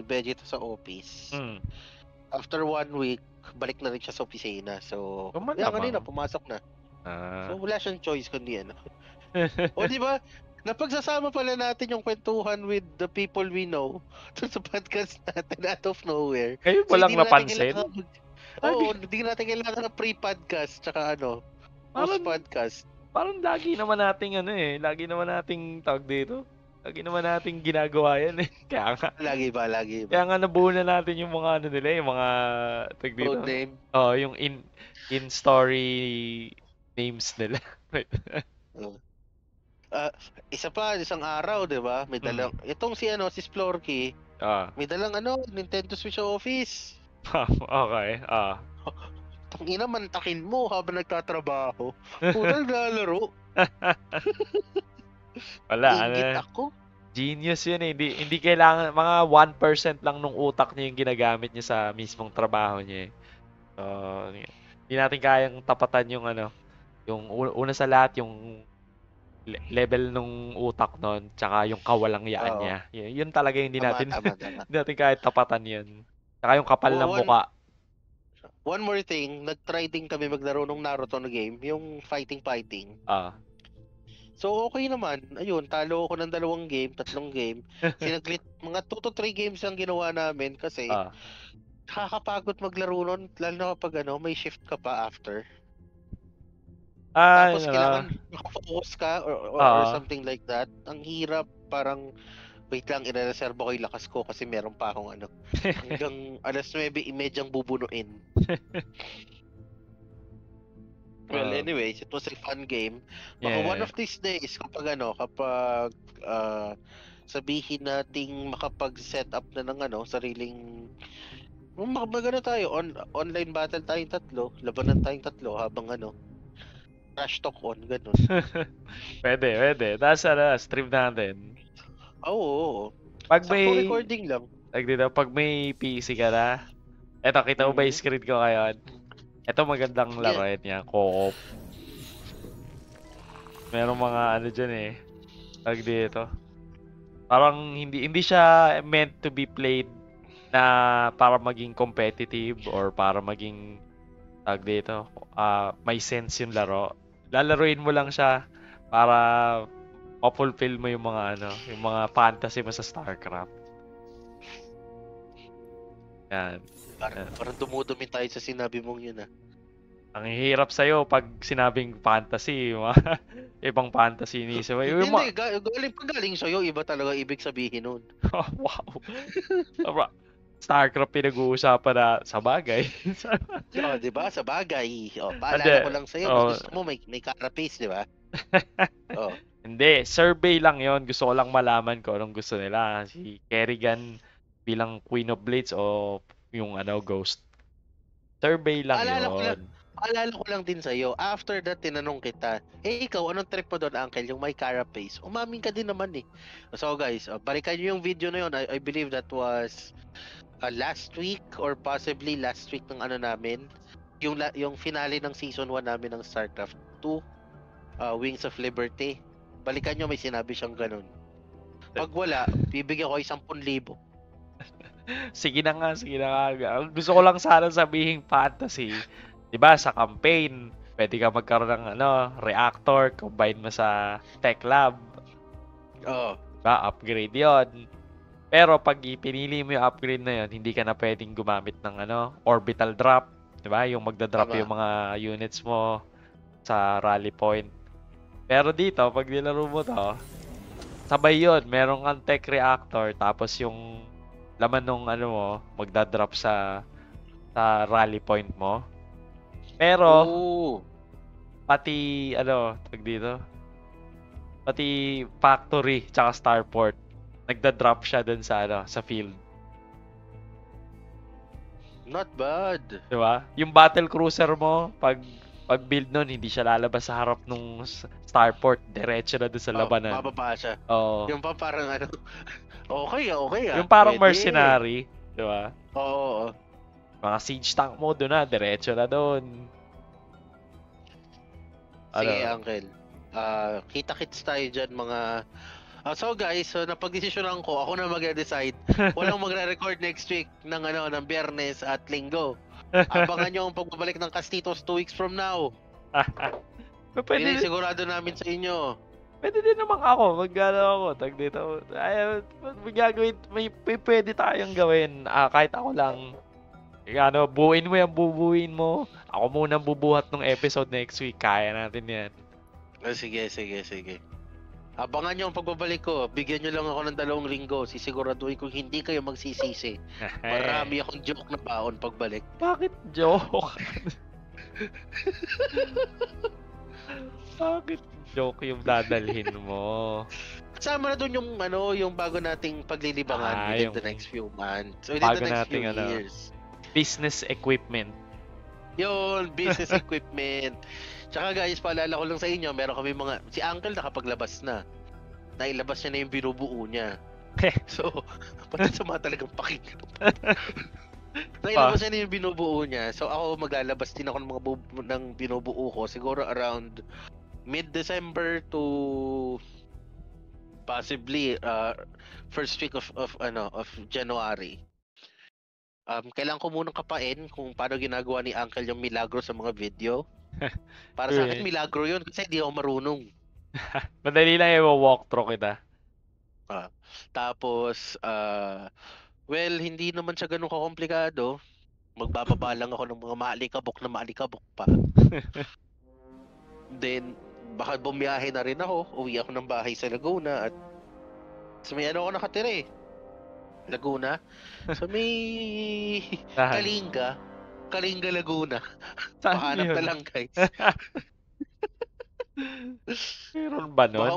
Vegeta sa office. After 1 week, balik na rin siya sa opisina. So, kanina pumasok na. So, wala siyang choice kundi O di ba? Napagsasama pala natin yung kwentuhan with the people we know sa podcast natin out of nowhere. Kayo walang napansin? Oo, hindi natin kailangan ng pre-podcast tsaka post-podcast. Parang lagi naman nating lagi naman nating tawag dito. Lagi naman nating ginagawa yan Kaya nga. Lagi ba? Kaya nga nabuo na natin yung mga nila, yung mga tag dito. Code name. Yung in story names nila. Isa pa, isang araw, 'di ba? May dalang itong si Splorky. May dalang Nintendo Switch office. Okay. Tangina, mantakin mo habang nagtatrabaho. Putang lalaro. Wala, ako. Genius yun Hindi kailangan, mga 1% lang nung utak niya yung ginagamit niya sa mismong trabaho niya So, hindi natin kayang tapatan yung yung una sa lahat, yung level nung utak nun, tsaka yung kawalangyaan niya. Yun talaga yung hindi natin kahit tapatan yun. Tsaka yung kapal ng muka. One more thing, nag-try din kami maglaro ng Naruto na game, yung fighting. So, okay naman. Ayun, talo ako ng 2 game, 3 game. Sinaglit, mga 2 to 3 games ang ginawa namin kasi nakakapagod maglaro nun, lalo na kapag may shift ka pa after. Tapos kailangan makafocus ka or something like that. Ang hirap, parang wait lang, ire-reserve ko yung lakas ko kasi meron pa akong hanggang 9:30 ang bubunuin. Well, anyways, it was a fun game. Baka one of these days, kapag sabihin nating makapag-set up na ng sariling magano tayo, online battle tayong 3, labanan tayong 3 habang trash talk on, ganun. Pwede. Tapos stream natin. Oo. Pag may recording lang. Pag may PC ka na, eto, kita mo ba yung screen ko ngayon? Ito magandang laruin niya, co-op. Merong mga dyan tag dito. Parang hindi siya meant to be played na para maging competitive or para maging tag dito. May sense yung laro. Lalaruin mo lang siya para ma-fulfill mo yung mga yung mga fantasy mo sa StarCraft. Yan. Parang dumudumi tayo sa sinabi mong yun Ang hirap sa'yo pag sinabing fantasy, mga ibang fantasy ni Isa. Hindi, galing sa'yo, iba talaga ibig sabihin nun. Wow. StarCraft pinag-uusapan na sa bagay. Diba? Sa bagay. Paalala ko lang sa'yo, gusto mo may carapace, diba? Hindi, survey lang yon. Gusto ko lang malaman ko anong gusto nila. Si Kerrigan bilang Queen of Blades o yung Ghost. Survey lang yun. Paalala ko lang din sa'yo, after that, tinanong kita, ikaw, anong trip mo doon, Uncle? Yung may carapace. Umamin ka din naman So guys, balikan nyo yung video na yun. I believe that was last week or possibly last week ng namin. Yung finale ng season 1 namin ng StarCraft 2, Wings of Liberty. Balikan nyo, may sinabi siyang ganun. Pag wala, bibigyan ko 10,000. Sige na nga. Gusto ko lang sana sabihin fantasy. Diba, sa campaign, pwede ka magkaroon ng reactor, combine mo sa tech lab. Diba, upgrade yon. Pero pag pinili mo yung upgrade na yun, hindi ka na pwedeng gumamit ng orbital drop, 'di ba? Yung magda-drop Tama. yung mga units mo sa rally point. Pero dito, pag nilaro mo to, sabay yun. Meron kang tech reactor, tapos yung laman nung mo, magda-drop sa rally point mo. Pero, Oo. pati, tag dito, pati factory, tsaka starport, nagda-drop siya dun sa field. Not bad. Diba? Yung battle cruiser mo, pag build nun, hindi siya lalabas sa harap nung starport. Diretso na dun sa labanan. Bababa siya. Oo. Yung pa parang okay ah. Yung parang Pwede. mercenary, diba? Oo. Mga siege tank mode doon na, diretso na doon. Sige, Uncle. Kita-kits tayo dyan mga... so guys, napag-desisyonan ko, ako na mag-decide. Walang magre-record next week ng Biyernes at Linggo. Abangan nyo ang pagbabalik ng Castitos 2 weeks from now. Pwede, Sigurado namin sa inyo. pwede din naman ako, tag dito. May gagawin, may pwede tayong gawin. Kahit ako lang. Buuin mo yan, bubuuin mo. Ako muna bubuhat ng episode next week. Kaya natin yan. Sige. Abangan nyo ang pagbabalik ko. Bigyan nyo lang ako ng 2 linggo. Sisiguraduhin kung hindi kayo magsisisi. Marami akong joke na baon pagbalik. Bakit joke? Bakit joke yung dadalhin mo? Kasama na dun yung bago nating paglilibangan within the next few months. Within bago the next few nating, years. Business equipment. Yun, business equipment. Tsaka guys, paalala ko lang sa inyo, meron kami si Uncle nakapaglabas na. Nailabas niya na yung binubuo niya. So, pati sa mga talagang pakinggan. Nailabas niya na yung binubuo niya. So, ako maglalabas din ako ng binubuo ko. Siguro around mid-December to possibly first week of January. Kailangan ko munang kapain kung paano ginagawa ni Uncle yung milagro sa mga video. Para sa akin, milagro yun kasi di ako marunong. Madali lang i-walkthrough kita. Tapos, well, hindi naman siya ganun kakomplikado. Magbababa lang ako ng mga maalikabok pa. Then, baka bumiyahe na rin ako. Uwi ako ng bahay sa Laguna at may ako nakatira eh. Laguna. So may Kalinga, Laguna. Pahanap na lang guys. Meron ba nun? Baka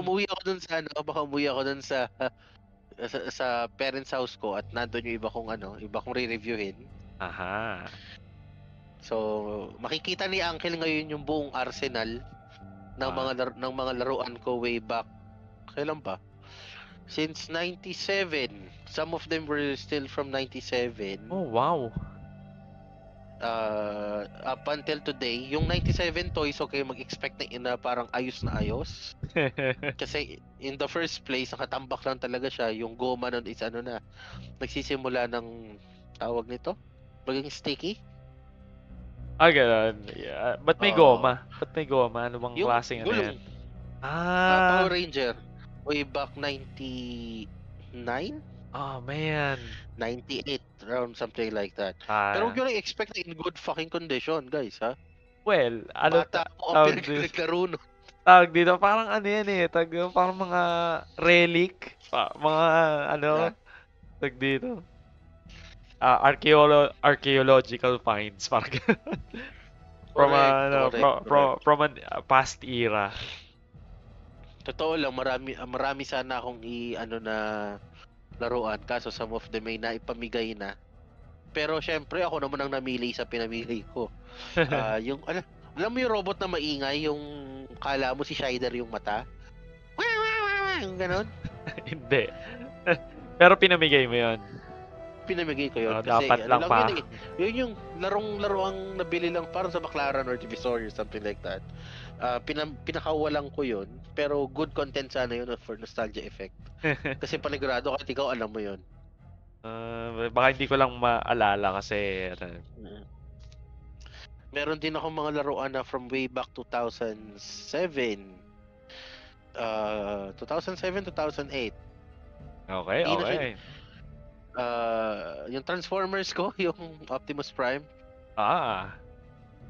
umuwi ako dun sa parents house ko at nandun yung iba kong re-reviewin. Aha. So makikita ni Uncle ngayon yung buong arsenal ng mga laruan ko way back. Kailan pa? Since 97. Some of them were still from 97. Oh, wow. Up until today, yung 97 toys, okay, mag-expect na parang ayos na ayos. Kasi in the first place, nakatambak lang talaga siya. Yung goma nun is nagsisimula ng tawag nito? Maging sticky? Ganun. Yeah. Ba't may goma? Ano bang klaseng yan? Power Ranger. Way back 99? Oh, man. 98, around something like that. Pero huwag nyo expect na in good fucking condition, guys, ha? Well, bata ako ang pinaglaro nun. Tawag dito, parang yan eh. Parang mga relic. Mga tawag dito. Archaeological finds. Parang from a past era. Totoo lang, marami sana akong na laruan, kaso some of them ay naipamigay na. Pero syempre ako naman ang namili sa pinamili ko. Yung alam mo yung robot na maingay, yung kala mo si Shider yung mata? Yung ganon? Hindi. Pero pinamigay mo yun. Pinamigay ko yun. Kasi dapat lang pa. Yun yung laruang nabili lang parang sa McLaren or Divisoria, something like that. Pinakawalan ko yun, pero good content sana yun for nostalgia effect. Kasi panigurado kahit ikaw alam mo yun. Baka hindi ko lang maalala kasi meron din ako mga laruan na from way back 2007. 2007, 2008. Okay. Yung Transformers ko, yung Optimus Prime. Ah.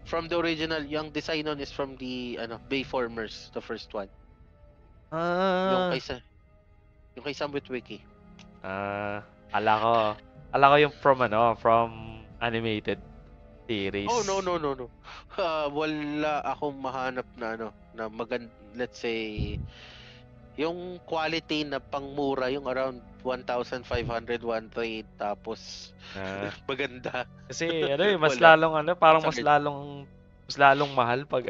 From the original, yung design nun is from the Bayformers, the first one. Yung Ah. kay Sam Witwicky. Ala ko yung from animated series. Oh, no. Wala akong mahanap na na let's say, yung quality na pangmura, yung around 1,500, 1,300, tapos maganda. Kasi mas Wala. lalong parang Sakit. mas lalong mahal pag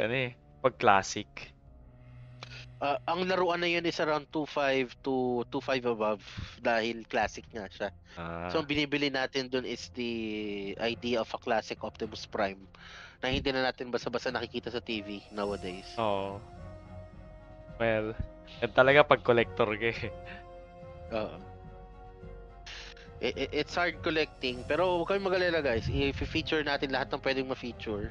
pag classic. Ang laruan na yun is around 2,500 to 2,500 above dahil classic nga siya. So ang binibili natin dun is the idea of a classic Optimus Prime na hindi na natin basta-basta nakikita sa TV nowadays. Oo. Well, yan talaga pag collector ka eh. Oo. It's hard collecting, pero huwag kayong mag-alala guys. I-feature natin lahat ng pwedeng ma-feature.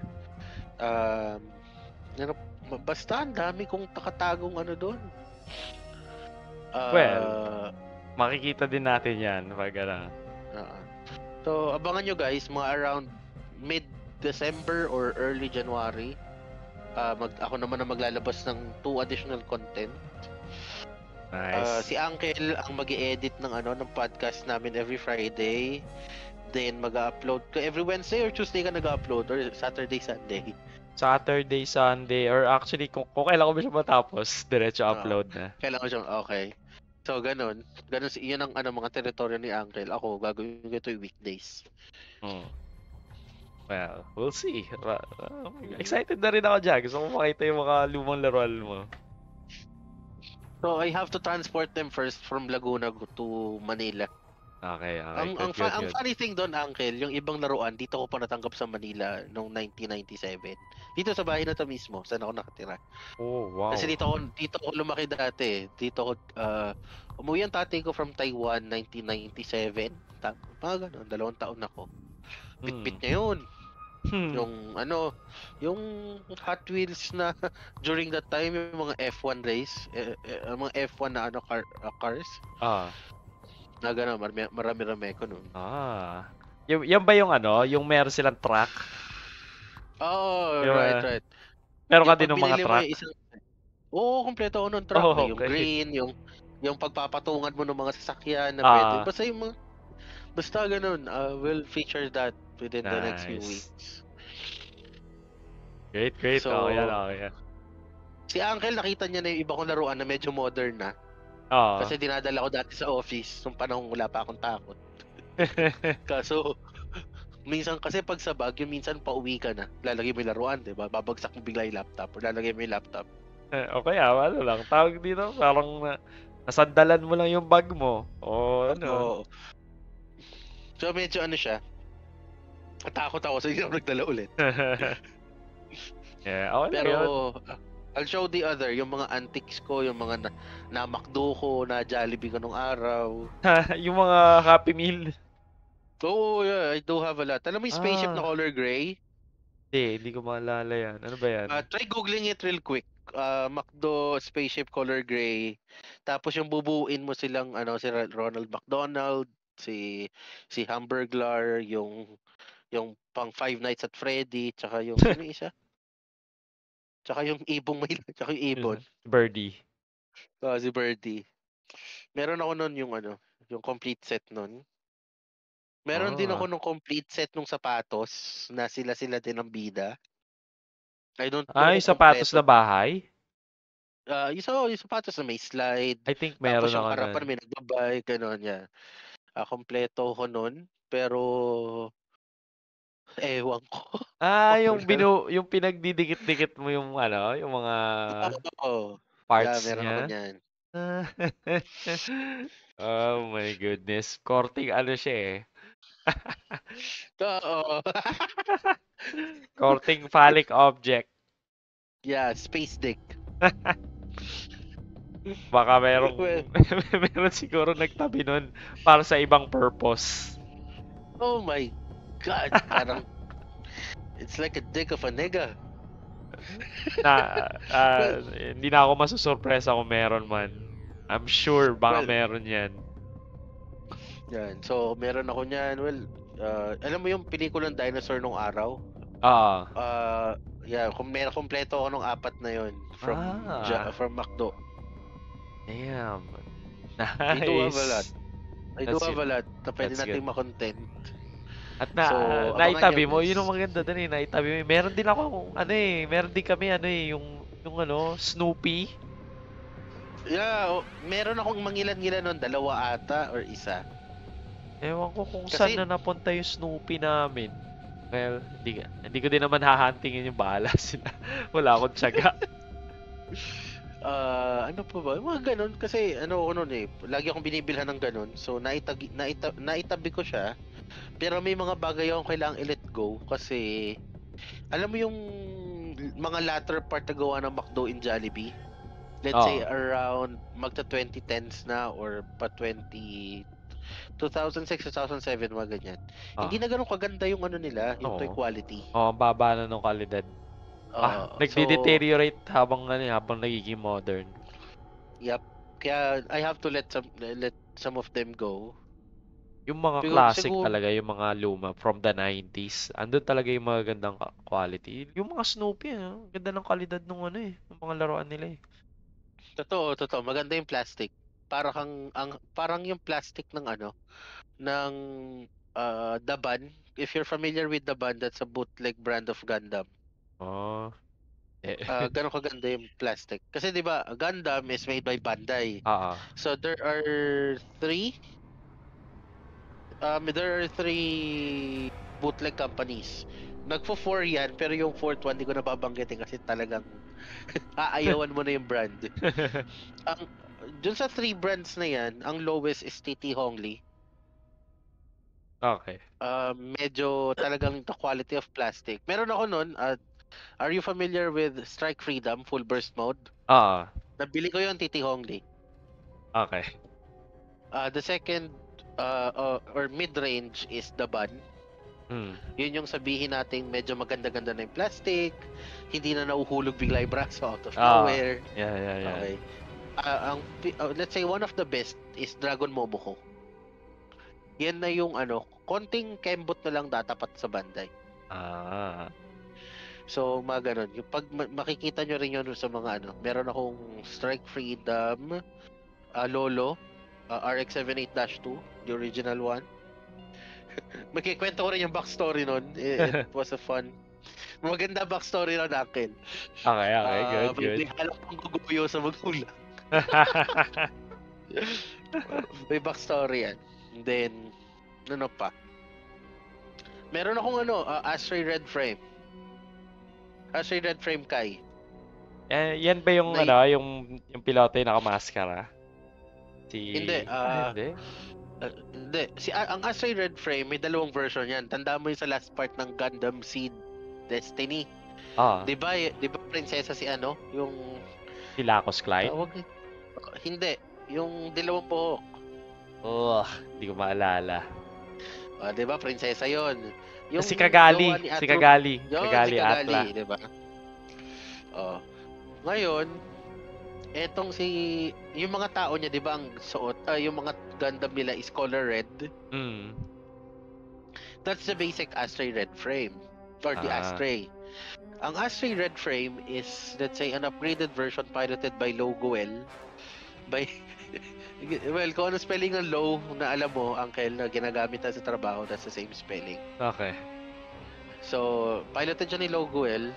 Basta ang dami kong takatagong doon. Well, makikita din natin yan pag So, abangan nyo guys, mga around mid-December or early January. Ako naman ang maglalabas ng 2 additional content. Nice. Si Uncle ang mag-i-edit ng ng podcast namin every Friday. Then mag-upload ko every Wednesday or Tuesday ka nag-upload, or Saturday, Sunday. Saturday, Sunday, or actually kung kailan ko ba siya matapos, diretso upload na. Kailan ko siya, okay. So ganun yun ang mga teritoryo ni Uncle. Ako gagawin ko ito yung weekdays. Well, we'll see. Excited na rin ako dyan. Gusto ko makita yung mga lumang laruan mo. So, I have to transport them first from Laguna to Manila. Okay. Ang funny thing doon, Uncle, yung ibang laruan, dito ko pa natanggap sa Manila noong 1997. Dito sa bahay na to mismo, saan ako nakatira. Oh, wow. Kasi dito ako lumaki dati. Dito ako, umuwi ang tatay ko from Taiwan, 1997. Mga ganun, 2 taon ako. Bit-bit niya yun. Yung yung Hot Wheels na during that time, yung mga F1 race, mga F1 na cars. Na gano'n, marami-rami ko nun. Yan ba yung yung meron silang track? Right. Meron ka din ng mga track? Oo, kompleto ako ng track. Okay. Yung green, yung pagpapatungan mo ng mga sasakyan na pwede. Basta yung mga, basta ganun. We'll feature that within the next few weeks. Great. So, okay. Si Uncle, nakita niya na yung iba kong laruan na medyo modern na. Kasi dinadala ko dati sa office nung panahon wala pa akong takot. Kaso, minsan kasi pag sa Baguio, minsan pauwi ka na. Lalagay mo yung laruan, diba? Babagsak mo bigla yung laptop. Or lalagay mo yung laptop. Okay, ano lang. Tawag dito, parang nasandalan mo lang yung bag mo. Oo. So, medyo siya. Natakot ako, so hindi ako nagdala ulit. Yeah, okay. Pero, I'll show the other, yung mga antiques ko, yung mga na McDo ko, na Jollibee ko nung araw. Yung mga Happy Meal. Oh, yeah, I do have a lot. Alam mo yung spaceship na color gray? Hindi ko maalala yan. Ano ba yan? Try googling it real quick. McDo spaceship color gray. Tapos yung bubuuin mo silang si Ronald McDonald, si Hamburglar, yung pang Five Nights at Freddy, tsaka yung sino isa? Tsaka yung ibong tsaka yung ibon. Birdie. Si Birdie. Meron ako nun yung yung complete set nun. Meron din ako nung complete set nung sapatos na sila din ang bida. I don't know. Yung sapatos na bahay? Yung sapatos na may slide. I think meron ako. Tapos yung nun. harapan may nagbabike, gano'n yan. Kompleto ko nun. Pero, ewan ko. Yung pinagdidikit-dikit mo yung yung mga parts meron niya. ako niyan. Oh my goodness. Korting siya eh. Oo. Korting phallic object. Yeah, space dick. Baka meron siguro nagtabi nun para sa ibang purpose. Oh my God. Parang, it's like a dick of a nigga. Hindi na ako masusurpresa kung meron man. I'm sure baka meron yan. Yan. So, meron ako niyan. Well, alam mo yung pelikulang dinosaur nung araw? Ah. Yeah, kompleto ako nung 4 na yon Ah. from McDo. Damn. I do have a lot. Nice. I do That's have good. a lot na pwede That's good. nating makontent. At So, abangan nyo, naitabi mo, yun ang guys. maganda dun eh, naitabi mo. Meron din ako, meron din kami, yung Snoopy. Yeah, meron akong mangilan-ngilan nun, 2 ata or 1. Ewan ko kung Kasi, saan na napunta yung Snoopy namin. Well, hindi ko din naman hahantingin yung bahala sila. Wala akong tiyaga. ano pa ba? Mga ganun. Kasi, ako nun eh, lagi akong binibilhan ng ganun. So, naitabi ko siya. Pero may mga bagay akong kailangang i-let go. Kasi, alam mo yung mga latter part na gawa ng McDo in Jollibee? Let's say around magta 2010s na or pa 2006, 2007, mga ganyan. Hindi na ganun kaganda yung nila, yung toy quality. Ang baba na ng kalidad. Nagde-deteriorate habang nagiging modern. Yep. Kaya I have to let some of them go. Yung mga classic talaga, yung mga luma from the 90s. Andun talaga yung mga gandang quality. Yung mga Snoopy, ganda ng kalidad ng ng mga laruan nila eh. Totoo. Maganda yung plastic. Parang yung plastic ng ng Daban. If you're familiar with Daban, that's a bootleg brand of Gundam. Oh. Ganun kaganda yung plastic. Kasi 'di ba, Gundam is made by Bandai. So there are 3 bootleg companies. Nagfo-4 yan, pero yung 4th one, di ko nababanggitin kasi talagang aayawan mo na yung brand. Dun sa 3 brands na yan, ang lowest is TT Hongli. Okay. Medyo talagang the quality of plastic. Meron ako nun, are you familiar with Strike Freedom full burst mode? Nabili ko yung TT Hongli. Okay. The second or mid-range is Daban. Yun yung sabihin natin medyo maganda-ganda na yung plastic, hindi na nauhulog bigla yung braso out of nowhere. Yeah. Okay. Let's say one of the best is Dragon Momoko. Yan na yung konting kembot na lang datapat sa Bandai. So, mga ganun. Yung pag makikita nyo rin yun sa mga meron akong Strike Freedom, Lolo, RX-78-2, the original one. Magkikwento ko rin yung backstory nun. It was a fun. Maganda backstory nun, Uncle. Okay, good. May halak pang guguyo sa magulang. May backstory yan. And then, ano pa? Meron akong Astray Red Frame. Astray Red Frame Kai. Yan ba yung yung piloto yung nakamaskara? Hindi. Hindi. Ang Astray Red Frame, may 2 version yan. Tanda mo yung sa last part ng Gundam Seed Destiny. Di ba prinsesa si yung si Lacos Clyde? Hindi. Yung 2 buhok. Hindi ko maalala. Di ba prinsesa yon? Yung si Cagali. Si Cagali Atla. Di ba? Ngayon, etong yung mga tao niya, di ba, ang suot, yung mga Gundam nila is color red. That's the basic Astray Red Frame. Or the Astray. Ang Astray Red Frame is, let's say, an upgraded version piloted by Logoel. Well, kung ano spelling ng low na alam mo, Uncle, na ginagamit na sa trabaho, that's the same spelling. Okay. So, piloted siya ni Logoel.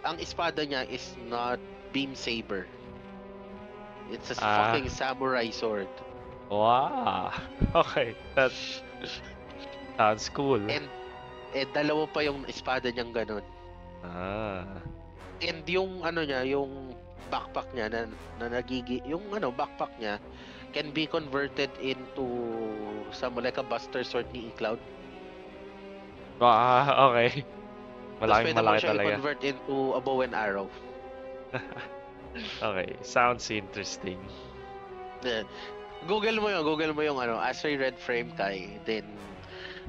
Ang espada niya is not beam saber. It's a fucking samurai sword. Wow. Okay. That sounds cool. And 2 pa yung espada niyang ganun. And yung niya, yung backpack niya na yung backpack niya can be converted into like a buster sword ni E-Cloud. Okay. Malaki talaga. I-convert into a bow and arrow. Okay, sounds interesting. Google mo yung Astray Red Frame Kai, then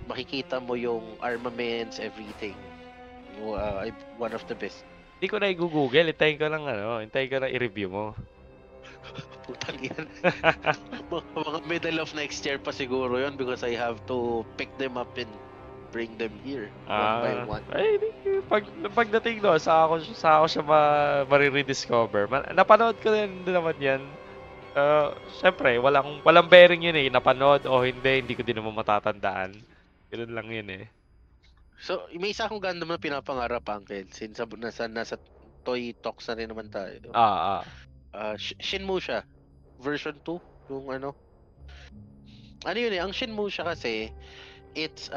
makikita mo yung armaments, everything. One of the best. Hindi ko na i-google, hintayin ko lang i-review mo. Putang yan. Mga middle of next year pa siguro yun because I have to pick them up and bring them here one by one. Ay, pagdating doon, sa ako siya marirediscover. Napanood ko din naman yan. Syempre, walang bearing yun eh. Napanood o hindi ko din naman matatandaan. Ganun lang yun eh. So, may isa akong Gundam na pinapangarap, Uncle. Since nasa Toy Talks na rin naman tayo. Shinmusha. Version 2. Yung ano. Ano yun eh, ang Shinmusha kasi, it's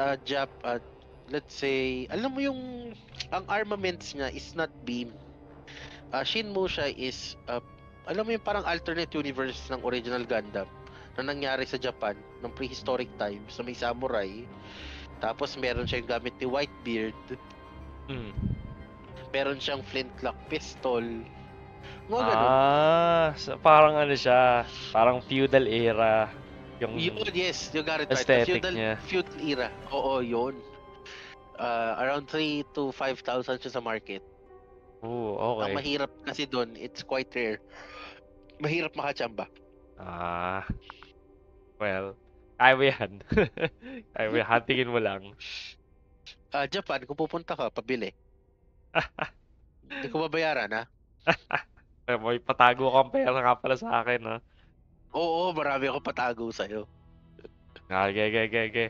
let's say, alam mo yung, ang armaments niya is not beam. Shinmusha is, alam mo yung parang alternate universe ng original Gundam na nangyari sa Japan ng prehistoric times na may samurai. Tapos meron siyang gamit ni Whitebeard. Meron siyang flintlock pistol. Mga ganun. So parang ano siya, parang feudal era. Yun, yes, you got it right. Aesthetic niya. Feudal era. Oo, yun. Around 3,000 to 5,000 siya sa market. Oh, okay. Ang mahirap kasi doon, it's quite rare. Mahirap makachamba. Well, kaya mo yan. Kaya mo yan. Hantingin mo lang. Japan, kung pupunta ka, pabili. Hindi ko babayaran, ha? May patago kang pera nga pala sa akin, ha? Oo, marami akong patago sa'yo. Okay.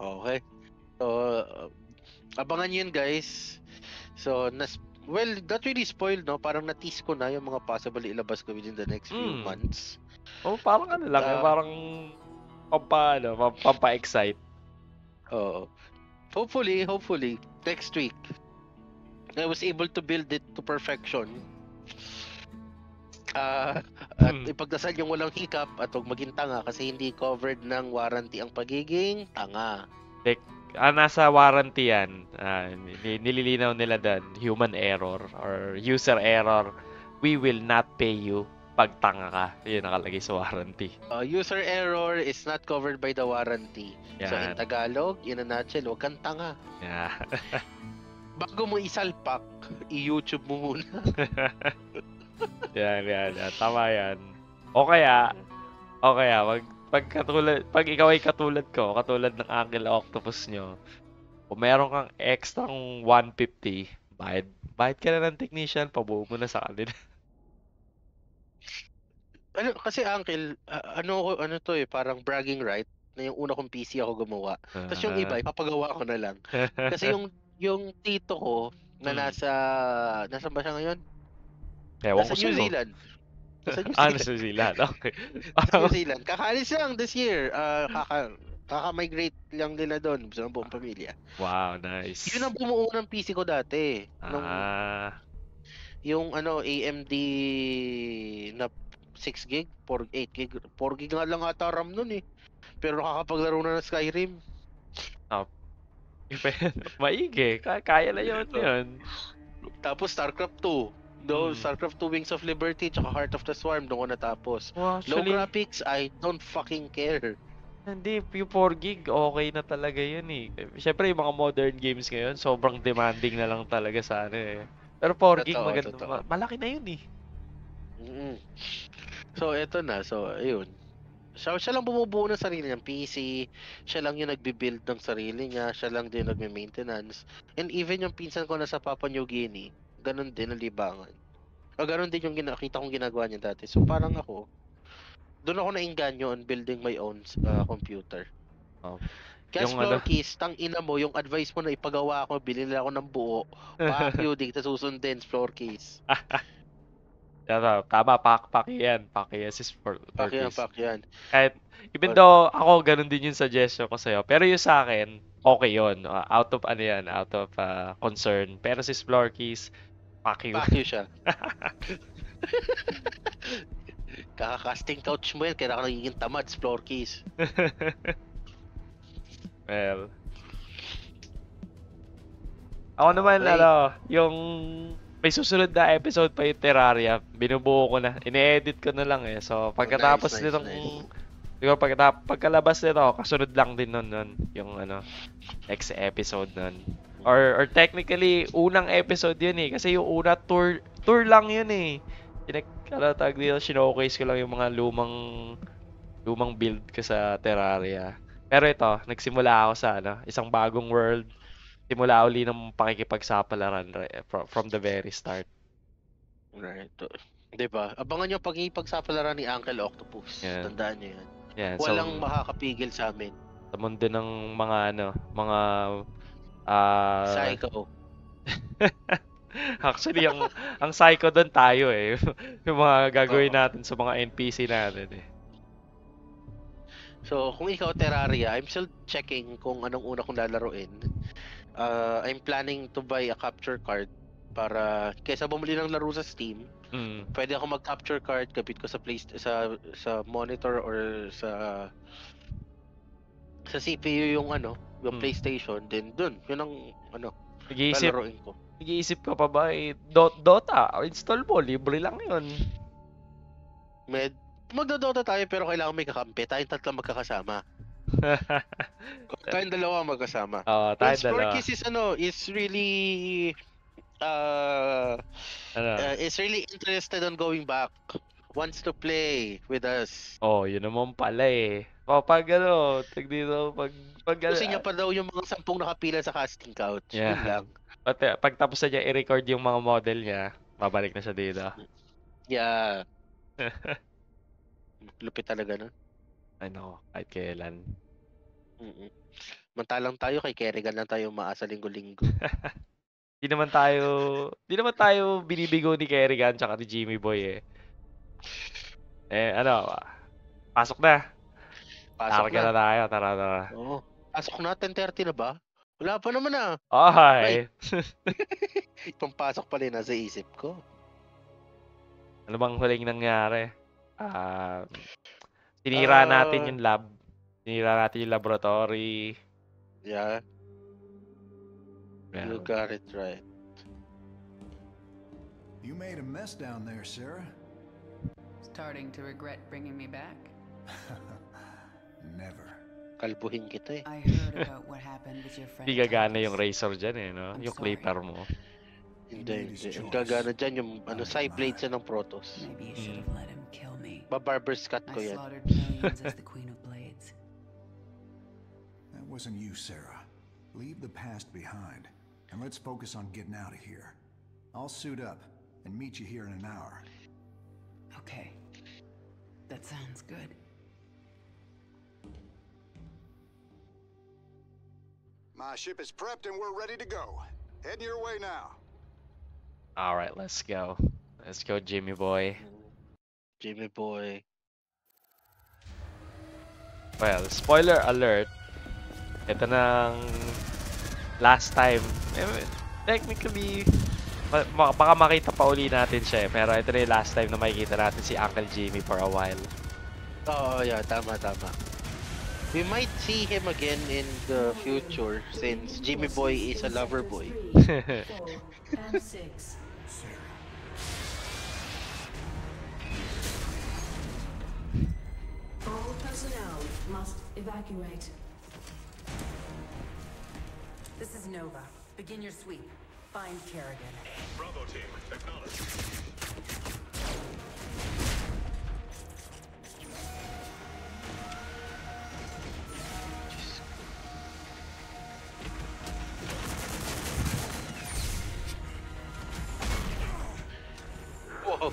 Okay. So, abangan nyo yun, guys. So, not really spoiled, no? Parang na-tease ko na yung mga possible ilabas ko within the next few months. Parang ano lang, parang pampa-excite. Oo. Hopefully, next week, I was able to build it to perfection. At ipagdasal yung walang hiccup at huwag maging tanga kasi hindi covered ng warranty ang pagiging tanga. Nasa warranty yan. Nililinaw nila doon, human error or user error. We will not pay you pag tanga ka. Yun nakalagay sa warranty. User error is not covered by the warranty. Yan. So in Tagalog, in a nutshell, huwag kang tanga. Yeah. Bago mo isalpak, i-YouTube mo muna. yan. Tama yan. O kaya, pag ikaw ay katulad ko, katulad ng Uncle Octopus nyo, kung meron kang extra 150, bayad ka na ng technician, pabuo mo na sa kanila. Kasi Uncle, ano to eh, parang bragging right, na yung una kong PC ako gumawa. Tapos yung iba, ipapagawa ko na lang. Kasi yung tito ko, na nasa ba siya ngayon? Nasa New Zealand. Nasa New Zealand, okay. New Zealand. Kakaalis lang this year. Kaka-migrate lang nila doon sa buong pamilya. Wow, nice. Yun ang bumuo ng PC ko dati. Yung AMD na 6 gig, 8 gig. 4 gig nga lang ata RAM nun eh. Pero nakakapaglaro na ng Skyrim. Maigi. Kaya na yun. Tapos StarCraft 2. StarCraft 2 Wings of Liberty tsaka Heart of the Swarm doon ko natapos. Well, actually, low graphics, I don't fucking care. Hindi, yung 4 gig, okay na talaga yun eh. Siyempre yung mga modern games ngayon, sobrang demanding na lang talaga sa eh. Pero 4 gig, maganda. Malaki na yun eh. So, eto na. So, ayun. Siya lang bumubuo ng sarili niyang PC. Siya lang yung nagbi-build ng sarili niya. Siya lang din nagme-maintenance. And even yung pinsan ko na sa Papua New Guinea, ganun din ang libangan. O ganun din yung nakita kong ginagawa niya dati. So parang ako, doon ako nainganyo on building my own computer. Kaya Splorkeys, tang ina mo, yung advice mo na ipagawa ako, bilhin ako ng buo. Pakyo, di kita susundin, Splorkeys. Tama, paki yan si Splorkeys. Pak yan. Kahit, even though ako ganun din yung suggestion ko sa'yo, pero yung sa akin, okay yun. Out of concern. Pero si Splorkeys, pakyo siya. Kaka-casting couch mo yan, kaya ka nagiging tamad, Splorkeys. Well, ako naman, yung may susunod na episode pa yung Terraria, binubuo ko na, ine-edit ko na lang eh. So, pagkatapos nitong, siguro pagkalabas nito, kasunod lang din nun, yung next episode nun. Or technically, unang episode yun eh. Kasi yung una, tour lang yun eh. Tawag dito, showcase ko lang yung mga lumang build ko sa Terraria. Pero ito, nagsimula ako sa isang bagong world. Simula uli ng pakikipagsapalaran from the very start. Right. 'Di ba? Abangan nyo pagsapalaran ni Uncle Octopus. Yan. Tandaan nyo yan. Yan. Walang makakapigil sa amin. Sa mundo ng mga Psycho. Actually, ang psycho doon tayo eh. Yung mga gagawin natin sa mga NPC natin eh. So, kung ikaw Terraria, I'm still checking kung anong una kong lalaruin. I'm planning to buy a capture card para kaysa bumili ng laro sa Steam, pwede ako mag-capture card, kapit ko sa monitor or sa CPU yung yung PlayStation, then dun, yun ang lalaruin ko. Nag-iisip ka pa ba Dota, install mo, libre lang yun. Magdodota tayo pero kailangan may kakampi. Tayong tatlo magkakasama. Tayong dalawa magkasama. Tayong dalawa. Sporkis is really is really interested on going back. Wants to play with us. Yun naman pala eh. Pag Gusto niya pa daw yung mga 10 nakapila sa casting couch. Yeah. Yun lang. Pag tapos na niya i-record yung mga model niya, babalik na siya dito. Yeah. Lupit talaga nun. Kahit kailan. Mantalang tayo kay Kerrigan lang tayo maasa linggo-linggo. Di naman tayo binibigo ni Kerrigan tsaka ni Jimmy Boy eh. Pasok na. Targa na tayo, tara. Pasok na, 10:30 na ba? Wala pa naman ah. Ay. Pampasok pala yun nasa isip ko. Ano bang huling nangyari? Sinira natin yung lab. Sinira natin yung laboratory. Yeah. You got it right. You made a mess down there, Sarah. Starting to regret bringing me back? Never. Kalbuhin kita eh. I heard about what happened with your friend. Hindi gagana yung razor dyan eh, no? Yung clipper mo. Hindi. Yung gagana dyan yung side blades ng Protoss. Maybe you should have let him kill me. Barber's cut ko yan. I slaughtered millions as the Queen of Blades. That wasn't you, Sarah. Leave the past behind, and let's focus on getting out of here. I'll suit up and meet you here in an hour. Okay. That sounds good. My ship is prepped and we're ready to go. Heading your way now. All right, let's go. Let's go, Jimmy boy. Jimmy boy. Well, spoiler alert. Ito nang last time. Technically, baka makita pa uli natin siya eh. Pero ito na yung last time na makikita natin si Uncle Jimmy for a while. Yeah, tama. We might see him again in the future since Jimmy Boy is a lover boy. 3, 4, and 6. All personnel must evacuate. This is Nova. Begin your sweep. Find Kerrigan. Bravo team, acknowledge. Whoa.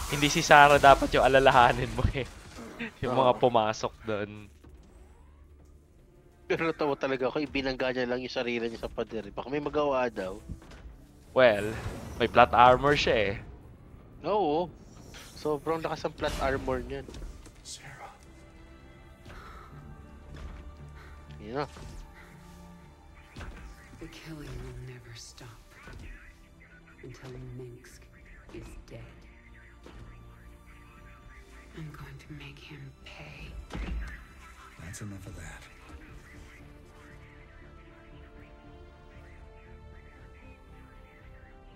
Hindi si Sarah dapat yung alalahanin mo eh. Yung mga pumasok doon. Pero natawa talaga ako, ibinangga niya lang yung sarili niya sa pader. Baka may magawa daw. Well, may plot armor siya eh. Oo. Sobrang lakas ang plot armor niyan. Sarah. Yeah. The killing will never stop until Minsk is dead. I'm going to make him pay. That's enough of that.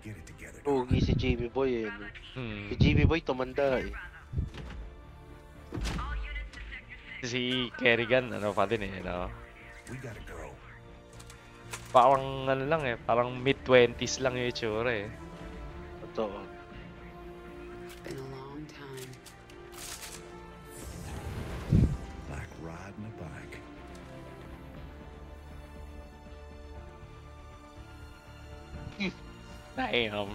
Get it together. Pogi si Jimmy Boy eh. No? Si Jimmy Boy tumanda eh. Si Kerrigan, ano pa din eh, no? We gotta go. Parang ano lang eh, parang mid-20s lang yung itsura eh. Totoo. Been a long time. Like riding a bike. Damn.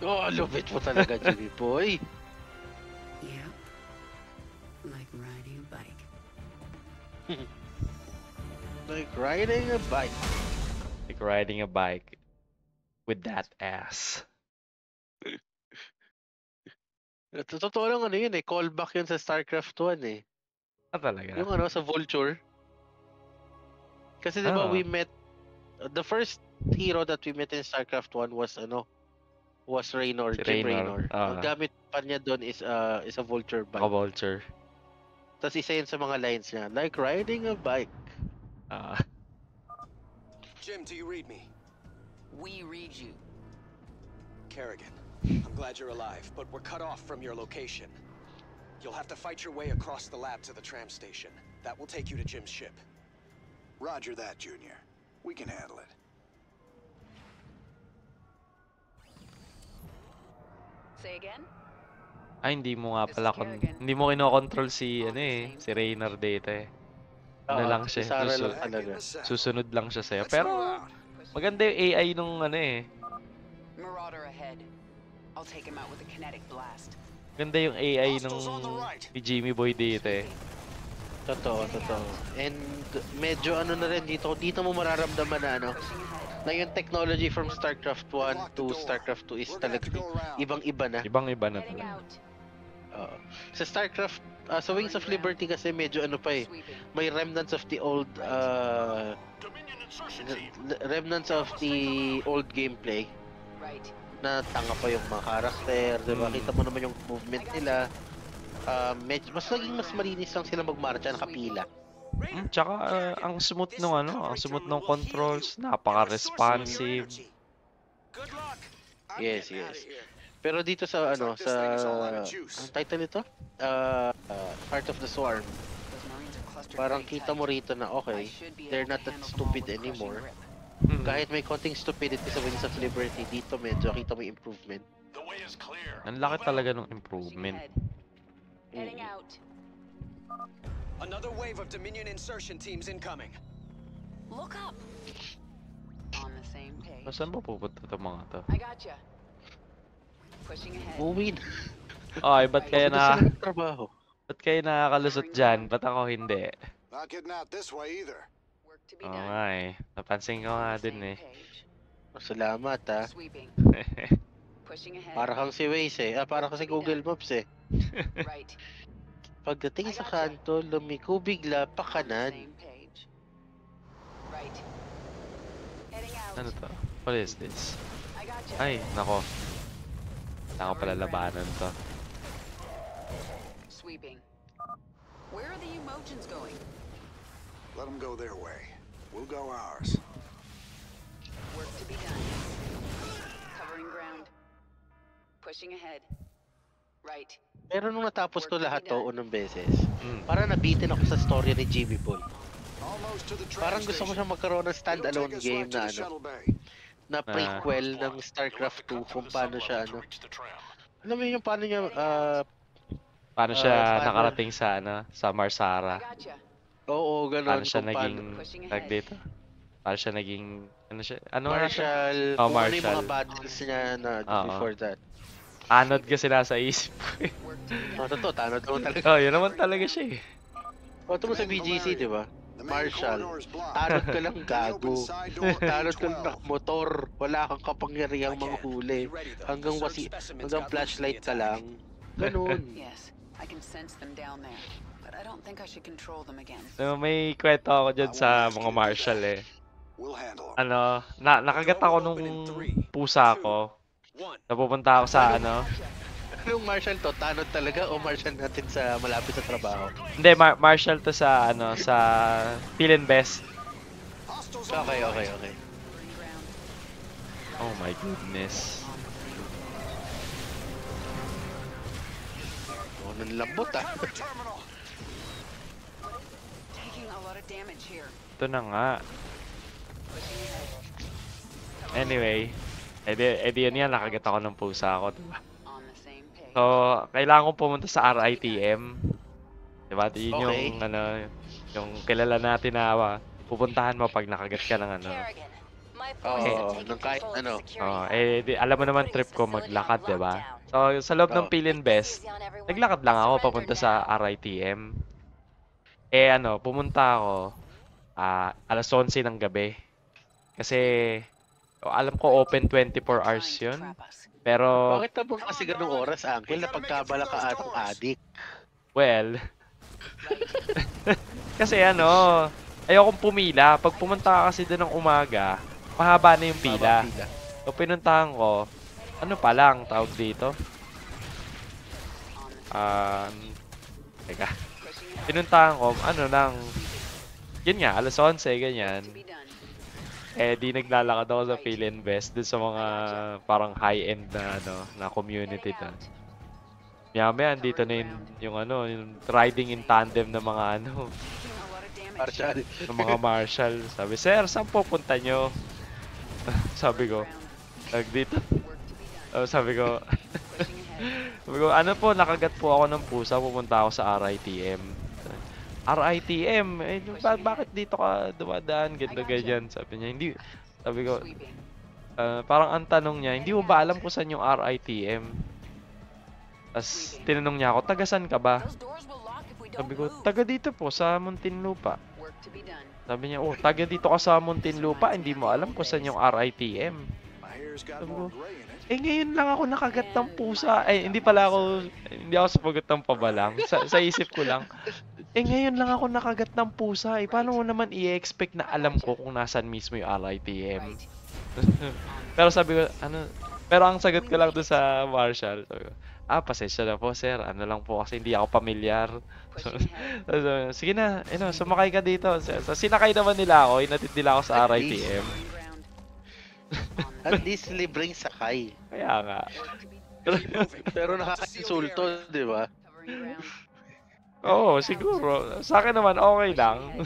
Oh, lupit mo talaga, Jimmy Boy. Yep. Like riding a bike. Like riding a bike. Like riding a bike with that ass. Totoo lang ano yun eh, callback yun sa StarCraft 1 eh. Ah, talaga? Yung ano, sa Vulture. Kasi di ba Ah. we met, the first hero that we met in StarCraft 1 was ano, was Raynor, Si Jim Raynor, Raynor. Ang gamit pa niya doon is a Vulture bike. Naka-vulture. Tapos isa yun sa mga lines niya, like riding a bike. Ah. Jim, do you read me? We read you. Kerrigan, I'm glad you're alive, but we're cut off from your location. You'll have to fight your way across the lab to the tram station. That will take you to Jim's ship. Roger that, Junior. We can handle it. Say again? Ay, hindi mo nga This is pala, Kerrigan. hindi mo kinokontrol si, On ano the eh, same si Raynor dito eh. Ano Oo, lang siya, si Sarah lang talaga. susunod lang siya sa'yo. Let's Pero, move out. maganda yung AI nung ano eh. Marauder ahead. I'll take him out with a kinetic blast. Maganda yung AI Hostiles on the nung right. ni Jimmy Boy dito eh. Totoo, totoo. And medyo ano na rin dito mo mararamdaman na ano, Pushing ahead. na yung technology from StarCraft 1 to StarCraft 2 is We're gonna have talaga to go around. ibang-iba na. Ibang-iba na Heading talaga. out. Oo. Sa StarCraft, sa Wings of Liberty kasi medyo ano pa eh, Sweeping. may remnants of the old Dominion insertion team. remnants of the old gameplay Right. na tanga pa yung mga karakter, di ba? Mm. Kita mo naman yung movement nila. Mas naging mas malinis lang sila magmarcha, nakapila. Tsaka ang smooth nung ano, ang smooth nung controls, napaka-responsive. Good luck. I'm Yes, getting outta yes. here. Pero dito sa ano, Looks like this thing is all out of ang juice. title nito? Heart of the Swarm. Those Marines are clustered Parang pretty kita tight. mo rito na I okay, should be they're able not to that handle them all stupid with crushing anymore. grip. Mm. Kahit may konting stupidity sa Wings of Liberty, dito medyo kita mo yung improvement. The way is clear. Ang laki Move talaga out. ng Pushing improvement. ahead. Heading out. Another wave of Dominion insertion teams incoming. Look up. On the same page. Saan ba pupunta itong mga to? I gotcha. Pushing ahead. Uwi na. Ay, ba't kayo Pagod na sila ng trabaho. ba't kayo nakakalusot dyan? Ba't ako hindi? Not getting out this way either. Work to be Oo done. nga eh. Napansin ko nga On the din same eh. page. Salamat ha. Sweeping. Pushing ahead. Para kang si Waze eh. Para kang si Google Maps eh. Right. Pagdating sa I gotcha. kanto, lumiko bigla pa On the kanan. same page. Right. Heading out. Ano to? What is this? I gotcha. Ay, nako. Nako pala labanan to. Sweeping. Where are the Emojins going? Let them go their way. We'll go ours. Work to be done. Covering ground. Pushing ahead. Right. Pero nung natapos ko lahat to unang beses, Mm. parang nabitin ako sa story ni Jimmy Boy. Almost to the train Parang gusto ko station. siya magkaroon ng It'll standalone take us game right to na the ano, shuttle bay. na prequel ng StarCraft 2 kung paano siya ano. Alam mo yung paano niya Paano siya paano- nakarating sa ano, sa Marsara? I gotcha. oo, Paano ganun siya kung naging Pushing tag ahead. dito? Paano siya naging ano siya? Ano nga siya? Marshall, Oh, kung ano yung mga Marshall. battles niya na Oo. before that. Anod kasi nasa isip ko eh. Work to be Oh, done. totoo, tanod naman talaga. Oh, yun naman talaga siya eh. O, ito mo sa BGC, di ba? The main Marshall, corridor is blocked. tanod ka lang Can you gago. open side door Tanod ka lang A12? motor. Wala kang kapangyarihang I can. manghuli. Be ready, though. Hanggang The search wasi, specimens hanggang got loose in the flashlight ka attack. lang. Ganun. Yes, I can sense them down there, but I don't think I should control them again. So, may kwento ako dyan sa mga Marshall eh. We'll handle them. Ano, nakagat ako nung pusa ko. One. Napupunta ako sa ano. Anong Marshall to? Tanod talaga o Marshall natin sa malapit sa trabaho? Hindi, Marshall to sa ano, sa Feel and Best. Hostiles on the Okay, right. okay, okay. Covering ground. Oh my goodness. Oh, nanlambot ah. Traffic terminal. Taking a lot of damage here. Ito na nga. Anyway, edi yun yan, nakagat ako ng pusa ako, diba? On the same page. So, kailangan kong pumunta sa RITM. Diba? Yun Okay. yung, yung kilala natin na pupuntahan mo pag nakagat ka ng Kerrigan, my Oo, forces have taken ng kahit control of ano. the security hub. Alam mo naman Putting trip this ko facility maglakad, on diba? lockdown. So, sa loob ng Oo. Philin Make this Best, easy on everyone. naglakad lang ako Surrender papunta sa now. RITM. Pumunta ako alas 11 ng gabi. Kasi alam ko open 24 hours Trying to yun. trap us. Pero, Bakit naman kasi ganung oras, Uncle, na pagkabala ka atong adik? well, kasi ayokong pumila. Pag pumunta ka kasi doon ng umaga, mahaba na yung pila. Pila. So, pinuntahan ko, pa lang, tawag dito? Teka. Pinuntahan ko, yun nga, alas 11, ganyan. To be done. Di naglalakad ako sa PhilInvest dun sa mga parang high-end na community doon. Maya-maya, andito na yung riding in tandem ng mga Taking a lot of damage. Marshall. ng mga marshal. Sabi, sir, saan pupunta nyo? Sabi ko, dito. Work to be done. Sabi ko, Pushing ahead. sabi ko, nakagat po ako ng pusa, pupunta ako sa RITM. RITM? Bakit dito ka dumadaan? Ganyan. Sabi niya, hindi. Sabi ko, Sweeping. parang ang tanong niya, hindi mo ba alam kung saan yung RITM? Tapos tinanong niya ako, taga saan ka ba? Those doors will lock if we don't Sabi ko, move. taga dito po, sa Muntinlupa. Work to be done. Sabi niya, taga dito ka sa Muntinlupa, hindi mo alam kung saan yung RITM. My hair's got Sabi more ko, gray in it. ngayon lang ako nakagat ng pusa. Hindi ako sumagot ng pabalang. Sa isip ko lang. Ngayon lang ako nakagat ng pusa. Paano mo naman i-expect na alam ko kung nasan mismo yung RITM? Right. Pero sabi ko, pero ang sagot ko lang doon sa Marshall, sabi ko, pasensya na po sir, lang po kasi hindi ako pamilyar. Pushing ahead. Sige na, sumakay ka dito. So, sinakay naman nila ako, inatid nila ako sa RITM. Covering ground. On the At least libreng sakay. Kaya nga. work to be done. Pero nakaka-insulto, di ba? Covering ground. Oo, siguro. Sa akin naman, okay lang.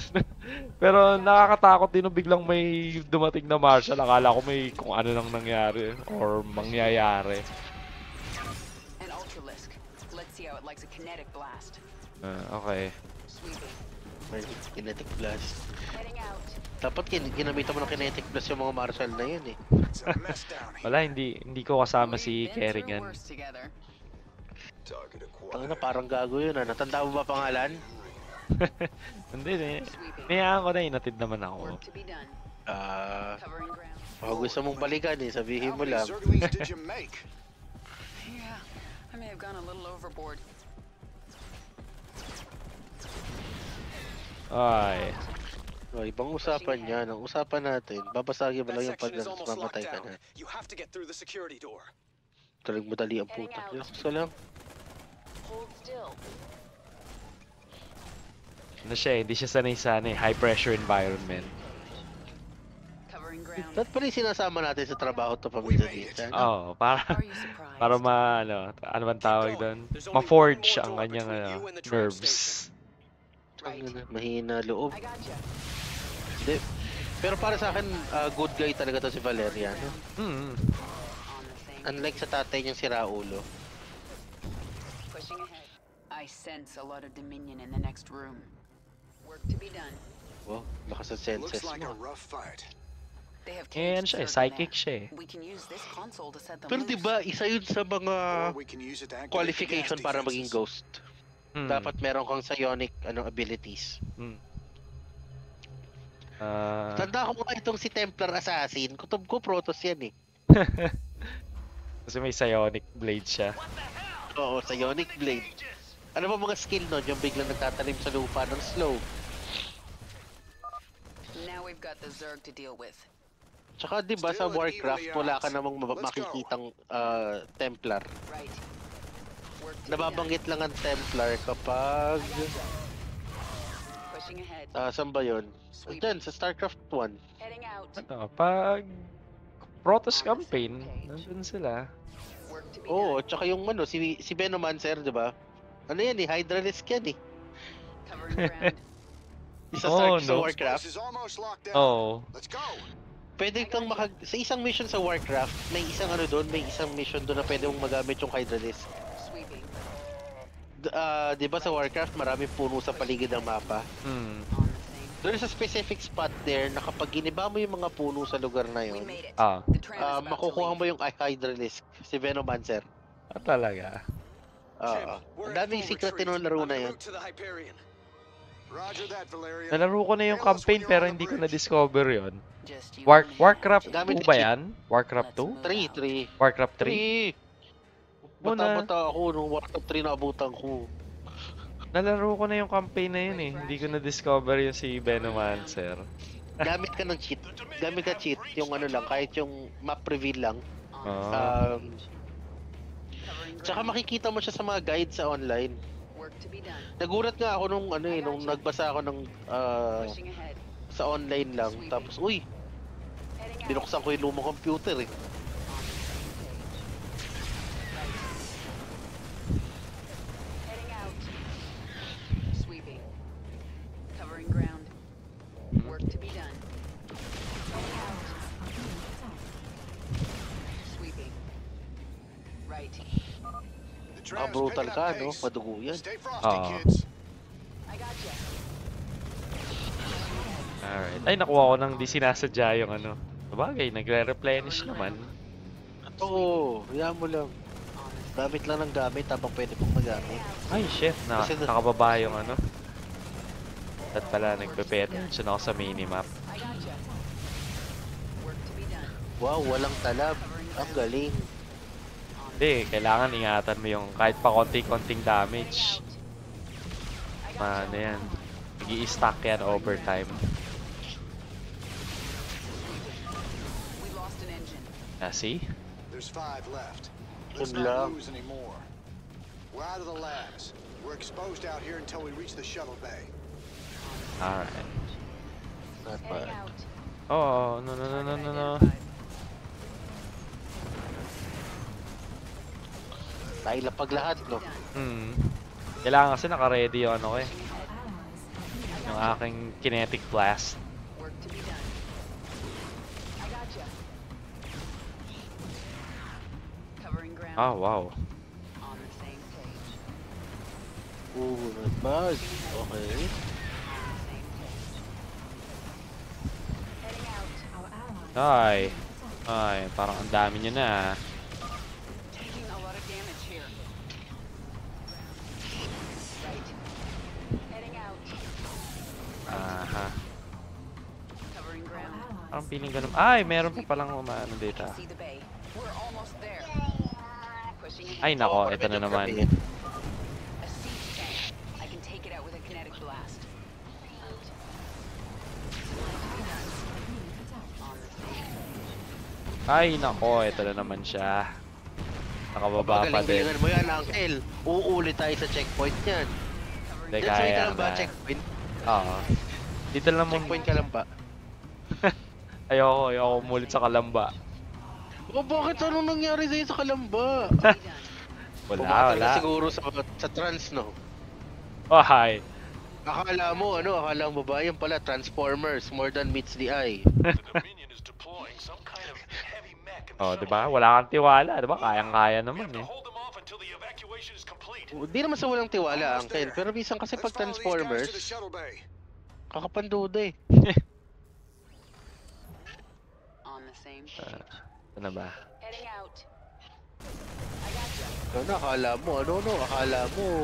Pero nakakatakot din nung biglang may dumating na marshal. Akala ko may kung ano nang nangyari or mangyayari. An Ultralisk. Let's see how it likes a kinetic blast. Okay. Sweeping. May kinetic blast. Heading out. Dapat ginamitan mo ng kinetic blast yung mga marshal na yun eh. It's a mess down here. Wala, hindi ko kasama si We've been through Kerrigan. worse together. Target acquired. Tangina, parang gago yun ah. Natanda mo ba pangalan? Hindi eh. Niyaan ko na, inatid naman ako. Work to be done. Baka Covering ground. gusto mong balikan eh, sabihin How mo many lang. Zerglings did you make? Yeah, I may have gone a little overboard. Ay. Ibang usapan yan. Ang usapan natin, babasagin mo That lang yung section is pagdanas, almost locked mamatay ka down. na. You have to get through the security door. Talag madali ang puta. Diyos ko lang. Hold still. Hindi siya sanay-sanay. High pressure environment. Covering ground. Ba't pala yung sinasama natin sa trabaho to paminsan-minsan? Oo, para Are you surprised? para ano bang tawag doon? Ma-forge ang kanyang nerves. Right. Mahina loob. I gotcha. Hindi. Pero para sa akin, good guy talaga to si Valeriano. Hmm. On the same. Unlike sa tatay niyang si Raulo. Pushing ahead. I sense a lot of dominion in the next room. Work to be done. Wow, lakas sa Looks senses like a mo. rough fight. They have Ano caged siya, Zerg in psychic there. siya eh. We can use this console to set them Pero loose. diba, isa yun sa mga Or we can use it to activate the qualification gas para maging defenses. ghost. Dapat meron kang psionic abilities. Tanda ko mga itong si Templar Assassin. Kutob ko, Protoss yan eh. Kasi may psionic blade siya. Oo, psionic blade. Ano ba mga skill nun? Yung biglang nagtatanim sa lupa ng slow. Now we've got the Zerg to deal with. Tsaka diba sa Warcraft, wala ka namang makikitang Templar. Right. Work to be Nababanggit lang ang Templar kapag... done. Pushing ahead. saan ba yun? Diyan, sa StarCraft 1. Heading out. Pag Protoss campaign, nandun sila. Work to be Oo, done. tsaka yung si Venomancer, diba? Ano yan eh, Hydralisk yan eh. Covering ground. Isa Oh, sa no. Warcraft. This is almost locked down. Oh. Let's go. Pwede kang sa isang mission sa Warcraft, may isang ano doon, may isang mission doon na pwede mong magamit yung Hydralisk. Sweeping. Di ba sa Warcraft, maraming puno sa paligid ng mapa. Hmm. On the same. Doon sa specific spot there, na kapag giniba mo yung mga puno sa lugar na We yun, made it. Ah. The tram is about to makukuha leave. mo yung Hydralisk, si Venomancer. Talaga. Oo. Ang daming secret ng laro na yun. Roger that, Valerian. Nalaro ko na yung campaign pero hindi ko na-discover yon. Just you and me. Warcraft Gamit 2 ba cheat. yan? Warcraft 2? 3. Warcraft 3? 3! Bata-bata ako nung Warcraft 3 na abutan ko. Nalaro ko na yung campaign na yun eh. Hindi ko na-discover yung si Venomancer. Gamit ka ng cheat. Gamit ka cheat. Yung ano lang, kahit yung map reveal lang. Ah. Tsaka makikita mo siya sa mga guide sa online. Work to be done. Nagulat nga ako nung ano eh, nung nagbasa ako ng Pushing ahead. sa online lang. Tapos, uy, Heading out. binuksan ko yung lumang computer eh. Heading out. Sweeping. Covering ground. Work to be done. Heading out. Sweeping. Right. The tram's Brutal picking ka, up no? pace. Madugo yan. Stay frosty, Ah. kids. I got you. Alright. Ay, nakuha ko nang di sinasadya yung ano. Sabagay, nagre-replenish naman. Oo, hayaan mo lang. Gamit lang ng gamit habang pwede pong magamit. Ay, shit. Kasi Nakababa yung ano. At pala, nagpe-pay attention ako sa minimap. I got you. Work to be done. Wow, walang talab. Ang galing. Hindi, kailangan ingatan mo yung kahit pa konting-konting damage. Ano yan. Nag-i-stack yan over time. We lost an engine. See? There's 5 left. Let's Yun lang. not lose any more. We're out of the labs. We're exposed out here until we reach the shuttle bay. Alright. Not Heading bad. out. Oh, no. Tayo lapag lahat, no? Kailangan kasi naka-ready yung ano ko eh. Yung aking kinetic blast. Work to be done. I got you. Covering ground. Ah, wow. On the same page. Not bad. Okay. On the same page. Heading out. Our ally. Ay, parang ang dami nyo na. Taking a lot of damage here. Right. Heading out. Aha. Covering ground. Parang feeling ko naman. Ay, meron pa palang umaano dito. See the bay. We're almost there. Pushing ahead. Ay, nako, ito na naman. A siege tank. I can take it out with a kinetic blast. Out. On the same. Ay, nako, ito na naman siya. Nakababa pa din. Galing-galingan mo yan, Uncle. Uulit tayo sa checkpoint yan. Hindi Let's wait kaya lang ba, na. checkpoint? Oo. Dito lang mo. Checkpoint ka lang ba? Ayoko umulit sa Kalamba. O bakit anong nangyari sa'yo sa Kalamba? Wala. Siguro sa trans, no? Oh, hi. Akala mo ba? Yan pala, Transformers, more than meets the eye. The Dominion is deploying some kind of heavy mech in the Oh, shuttle. diba? Wala kang tiwala. Diba? Kayang-kaya We naman have to eh. hold them off until the evacuation is complete. Hindi naman sa walang tiwala, Almost Uncle. there. Pero minsan kasi pag Let's follow these guys to the Transformers, shuttle bay. kakapanduda eh. On the same page. Ano ba? Heading out. I got you. Akala mo,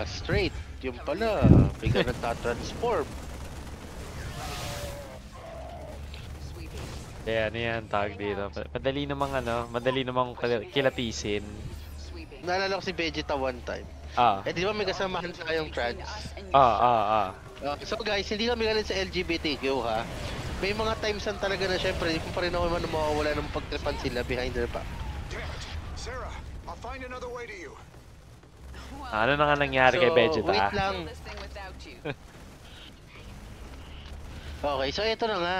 straight. Yung pala, bigla nagtatransform. Sweeping. Kaya ano yan, tawag dito. Madali namang kilatisin. Sweeping. Naalala ko si Vegeta one time. Ah. Eh di ba may kasamahan sa yung trans? So guys, hindi kami galing sa LGBTQ ha. May mga times lang talaga na syempre, hindi pa rin ako man mawawala ng pagtripan sila behind their back. Damn it. Sarah, I'll find another way to you. Ano na nga nangyari kay Vegeta? Wait lang. This thing without you. Okay, so ito na nga.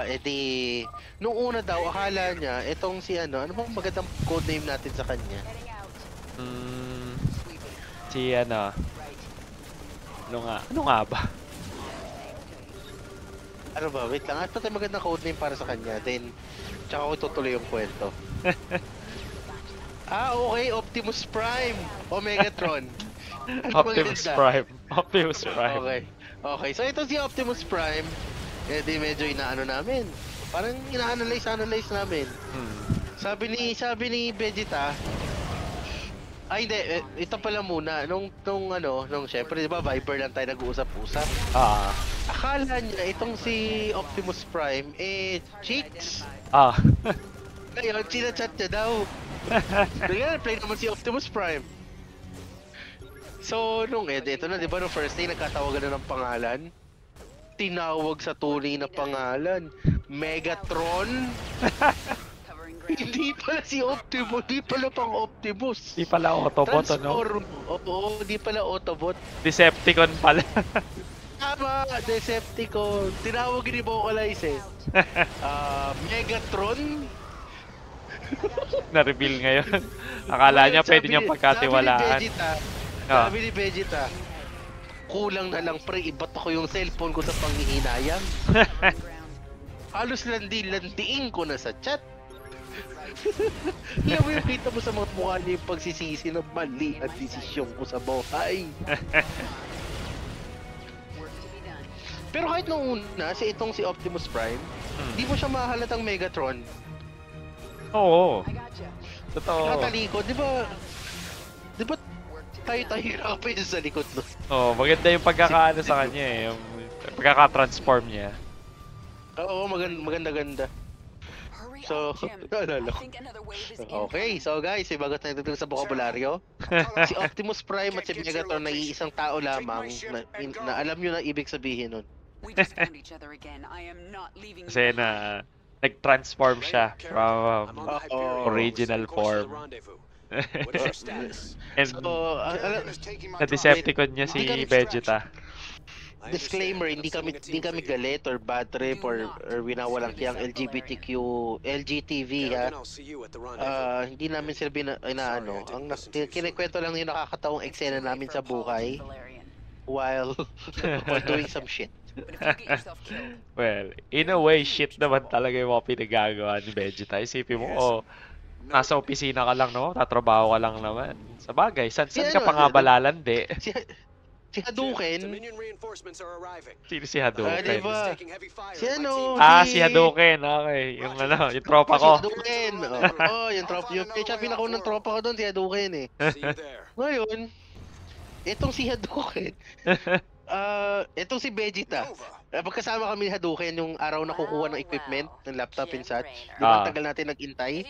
Edi, nung una daw, akala niya, itong si ano bang magandang codename natin sa kanya? Heading out. Si ano, Right. Ano nga ba? Ano ba? Wait lang. Ito tayo magandang codename para sa kanya. Then, tsaka ko itutuloy yung kwento. Okay. Optimus Prime. O Megatron. Optimus Prime. Optimus Prime. Okay. So, ito si Optimus Prime. Eh, di medyo inaano namin. Parang ina-analyze namin. Sabi ni Vegeta, hindi, ito pala muna, nung syempre, di ba, Viber lang tayo nag-uusap-usap. Akala niya, itong si Optimus Prime, chicks. Ngayon, sinachat niya daw. Kaya, play naman si Optimus Prime. So, ito na, di ba, nung first day, nagkatawagan na ng pangalan. Tinawag sa tunay na pangalan, Megatron. Hindi pala si Optimus, hindi pala pang Optimus. Hindi pala Autobot, ano? Oo, hindi pala Autobot. Decepticon pala. Tama, Decepticon. Tinawag ni Vocalize eh. Megatron. Na-reveal ngayon. Akala niya pwede niyang pagkatiwalaan. Sabi ni Vegeta, kulang na lang pre, ibat ako yung cellphone ko sa panghihinayang. Halos landiin ko na sa chat. Alam mo yung kita mo sa mga mukha niya yung pagsisisi ng mali at desisyon ko sa buhay. Pero kahit nung una, itong si Optimus Prime, di mo siya mahalatang Megatron. Oo. Totoo. Nakatalikod, di ba tayo hirapin sa likod no? Maganda yung pagkakaano sa kanya eh. Yung pagkaka-transform niya. Oo, maganda-ganda. So, naalala ko. Okay, so guys, bago tayo dito sa bokabularyo, si Optimus Prime at si Megatron na iisang tao lamang na alam nyo na ibig sabihin nun. Kasi nag-transform siya from original form. And na-Decepticon niya si Vegeta. Disclaimer, hindi kami galit or bad trip or winawalang kiyang LGTV ha. Hindi namin sila inaano. Ang kinikwento lang yung nakakatawang eksena namin sa buhay while doing some shit. Well, in a way, shit naman talaga yung mga pinagagawa ni Vegeta. Isipin mo, nasa opisina ka lang naman, tatrabaho ka lang naman. Sa bagay, saan ka pa nga balalandi? Si Hadouken. Sino si Hadouken? Diba? Si Hadouken. Okay. Yung tropa ko. Si Hadouken. Yung tropa. Yung pinakaw ng tropa ko doon, si Hadouken eh. Ngayon, itong si Hadouken. Itong si Vegeta. Pagkasama kami ni Hadouken yung araw na kukuha ng equipment, ng laptop and such. Di ba tagal natin nag-intay?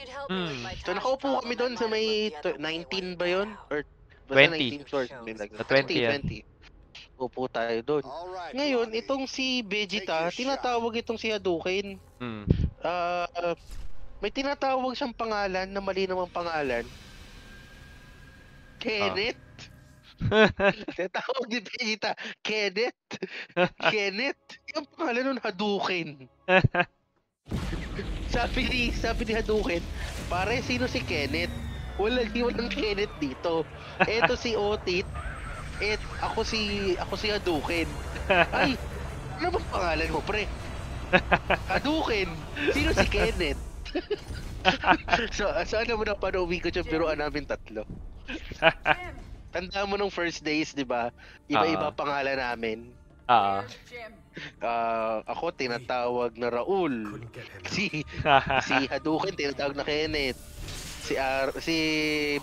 So nakaupo kami doon sa may 19 ba yun? Or 20. 20. Upo tayo doon. Ngayon, itong si Vegeta, tinatawag itong si Hadouken. May tinatawag siyang pangalan na mali namang pangalan. Kenneth. Tinatawag ni Vegeta, Kenneth. Yung pangalan nun, Hadouken. Sabi ni Hadouken, pare, sino si Kenneth? Walang Kenneth dito. Eto si Otit. Ako si Hadouken. Ay, ano ba pangalan mo, pre? Hadouken. Sino si Kenneth? so alam mo na paano umigot yung biruan namin tatlo. Tanda mo nung first days, di ba? Iba-iba pangalan namin. Ako tinatawag na Raul. Si Hadouken tinatawag na Kenneth. Si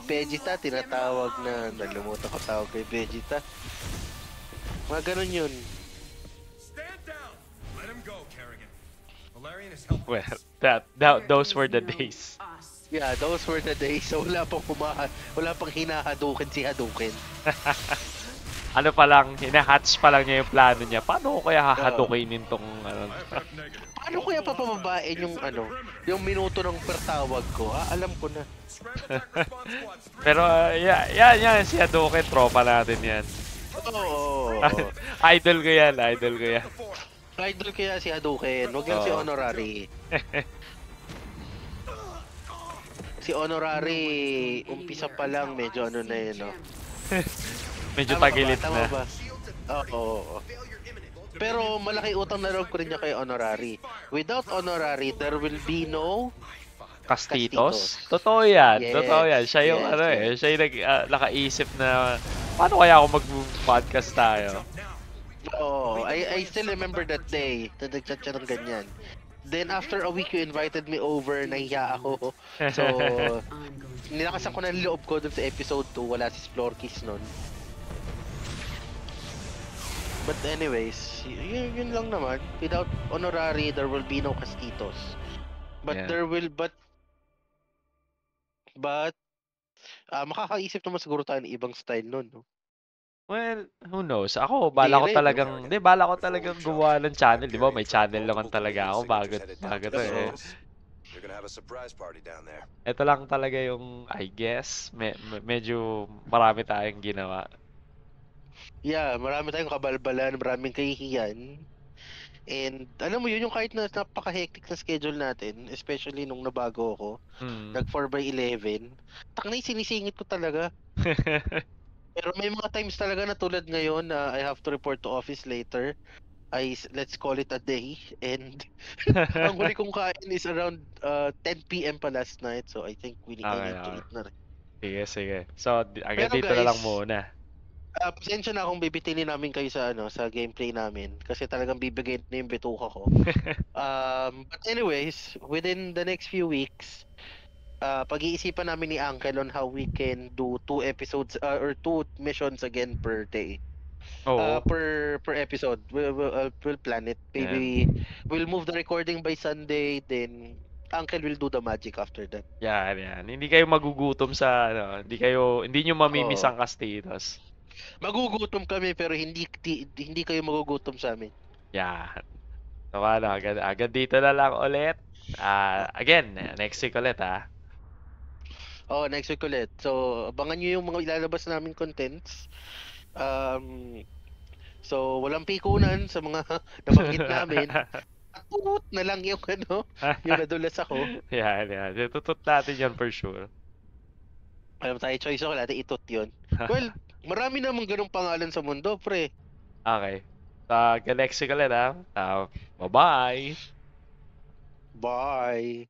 Vegeta tinatawag na nalimutan ko tawag kay Vegeta. Mga ganun yun. Well, those were the days. Yeah, those were the days. So wala pang hinahadukin si Hadouken. Ano pa lang, hina-hatch pa lang niya yung plano niya. Paano ko kaya hahadukinin tong Paano kaya papababain yung minuto ng pertawag ko? Alam ko na. Pero yan si Hadouken, tropa natin yan. Oo. Idol ko yan. Idol kaya si Hadouken, wag lang si Honorary. Si Honorary, umpisa pa lang medyo na yun, no? Medyo tagilit na. Oo. Pero malaki utang na loob ko rin niya kay Honorary. Without Honorary, there will be no Castitos? Totoo yan. Yes, Totoo yan. Siya yung yes. siya yung nakaisip na paano kaya ako mag-podcast tayo? Oo, I still remember that day na nag-chat siya ng ganyan. Then after a week, you invited me over, nahiya ako. So, nilakasan ko na ang loob ko dun sa episode 2, wala si Splorkis nun. But anyways, yun lang naman. Without Honorary, there will be no Castitos. But Yeah. Makakaisip naman siguro tayo ng ibang style nun, no? Well, who knows? Ako, bala ko talagang gumawa ng channel. Di ba? May channel naman talaga ako bago to eh. You're gonna have a surprise party down there. Ito lang talaga yung, I guess, medyo marami tayong ginawa. Yeah, marami tayong kabalbalan, maraming kahihiyan. And alam mo yun, yung kahit na napaka-hectic na schedule natin, especially nung nabago ako, nag 4x11, taknay sinisingit ko talaga. Pero may mga times talaga na tulad ngayon na I have to report to office later. Let's call it a day. And ang huli kong kain is around 10 p.m. pa last night. So I think I need to eat na rin. Sige. So, agad Pero dito na lang guys, muna. Pasensya na akong bibitinin namin kayo sa gameplay namin. Kasi talagang bibigay na yung bituka ko. But anyways, within the next few weeks, pag-iisipan namin ni Uncle on how we can do 2 episodes or 2 missions again per day. Per episode. We'll plan it. Maybe we'll move the recording by Sunday, then Uncle will do the magic after that. Yan. Hindi kayo magugutom sa hindi nyo mamimiss ang Castitos. Magugutom kami pero hindi kayo magugutom sa amin. Yan. So agad dito na lang ulit. Again, next week ulit Next week ulit. So, abangan nyo yung mga ilalabas namin contents. So, walang pikunan sa mga nabanggit namin. Tutut na lang yung yung nadulas ako. Yan. Tutut natin yan for sure. Alam tayo, choice ako, natin itut yun. Well, marami namang ganung pangalan sa mundo, pre. Okay. Next week ulit Bye-bye! Bye!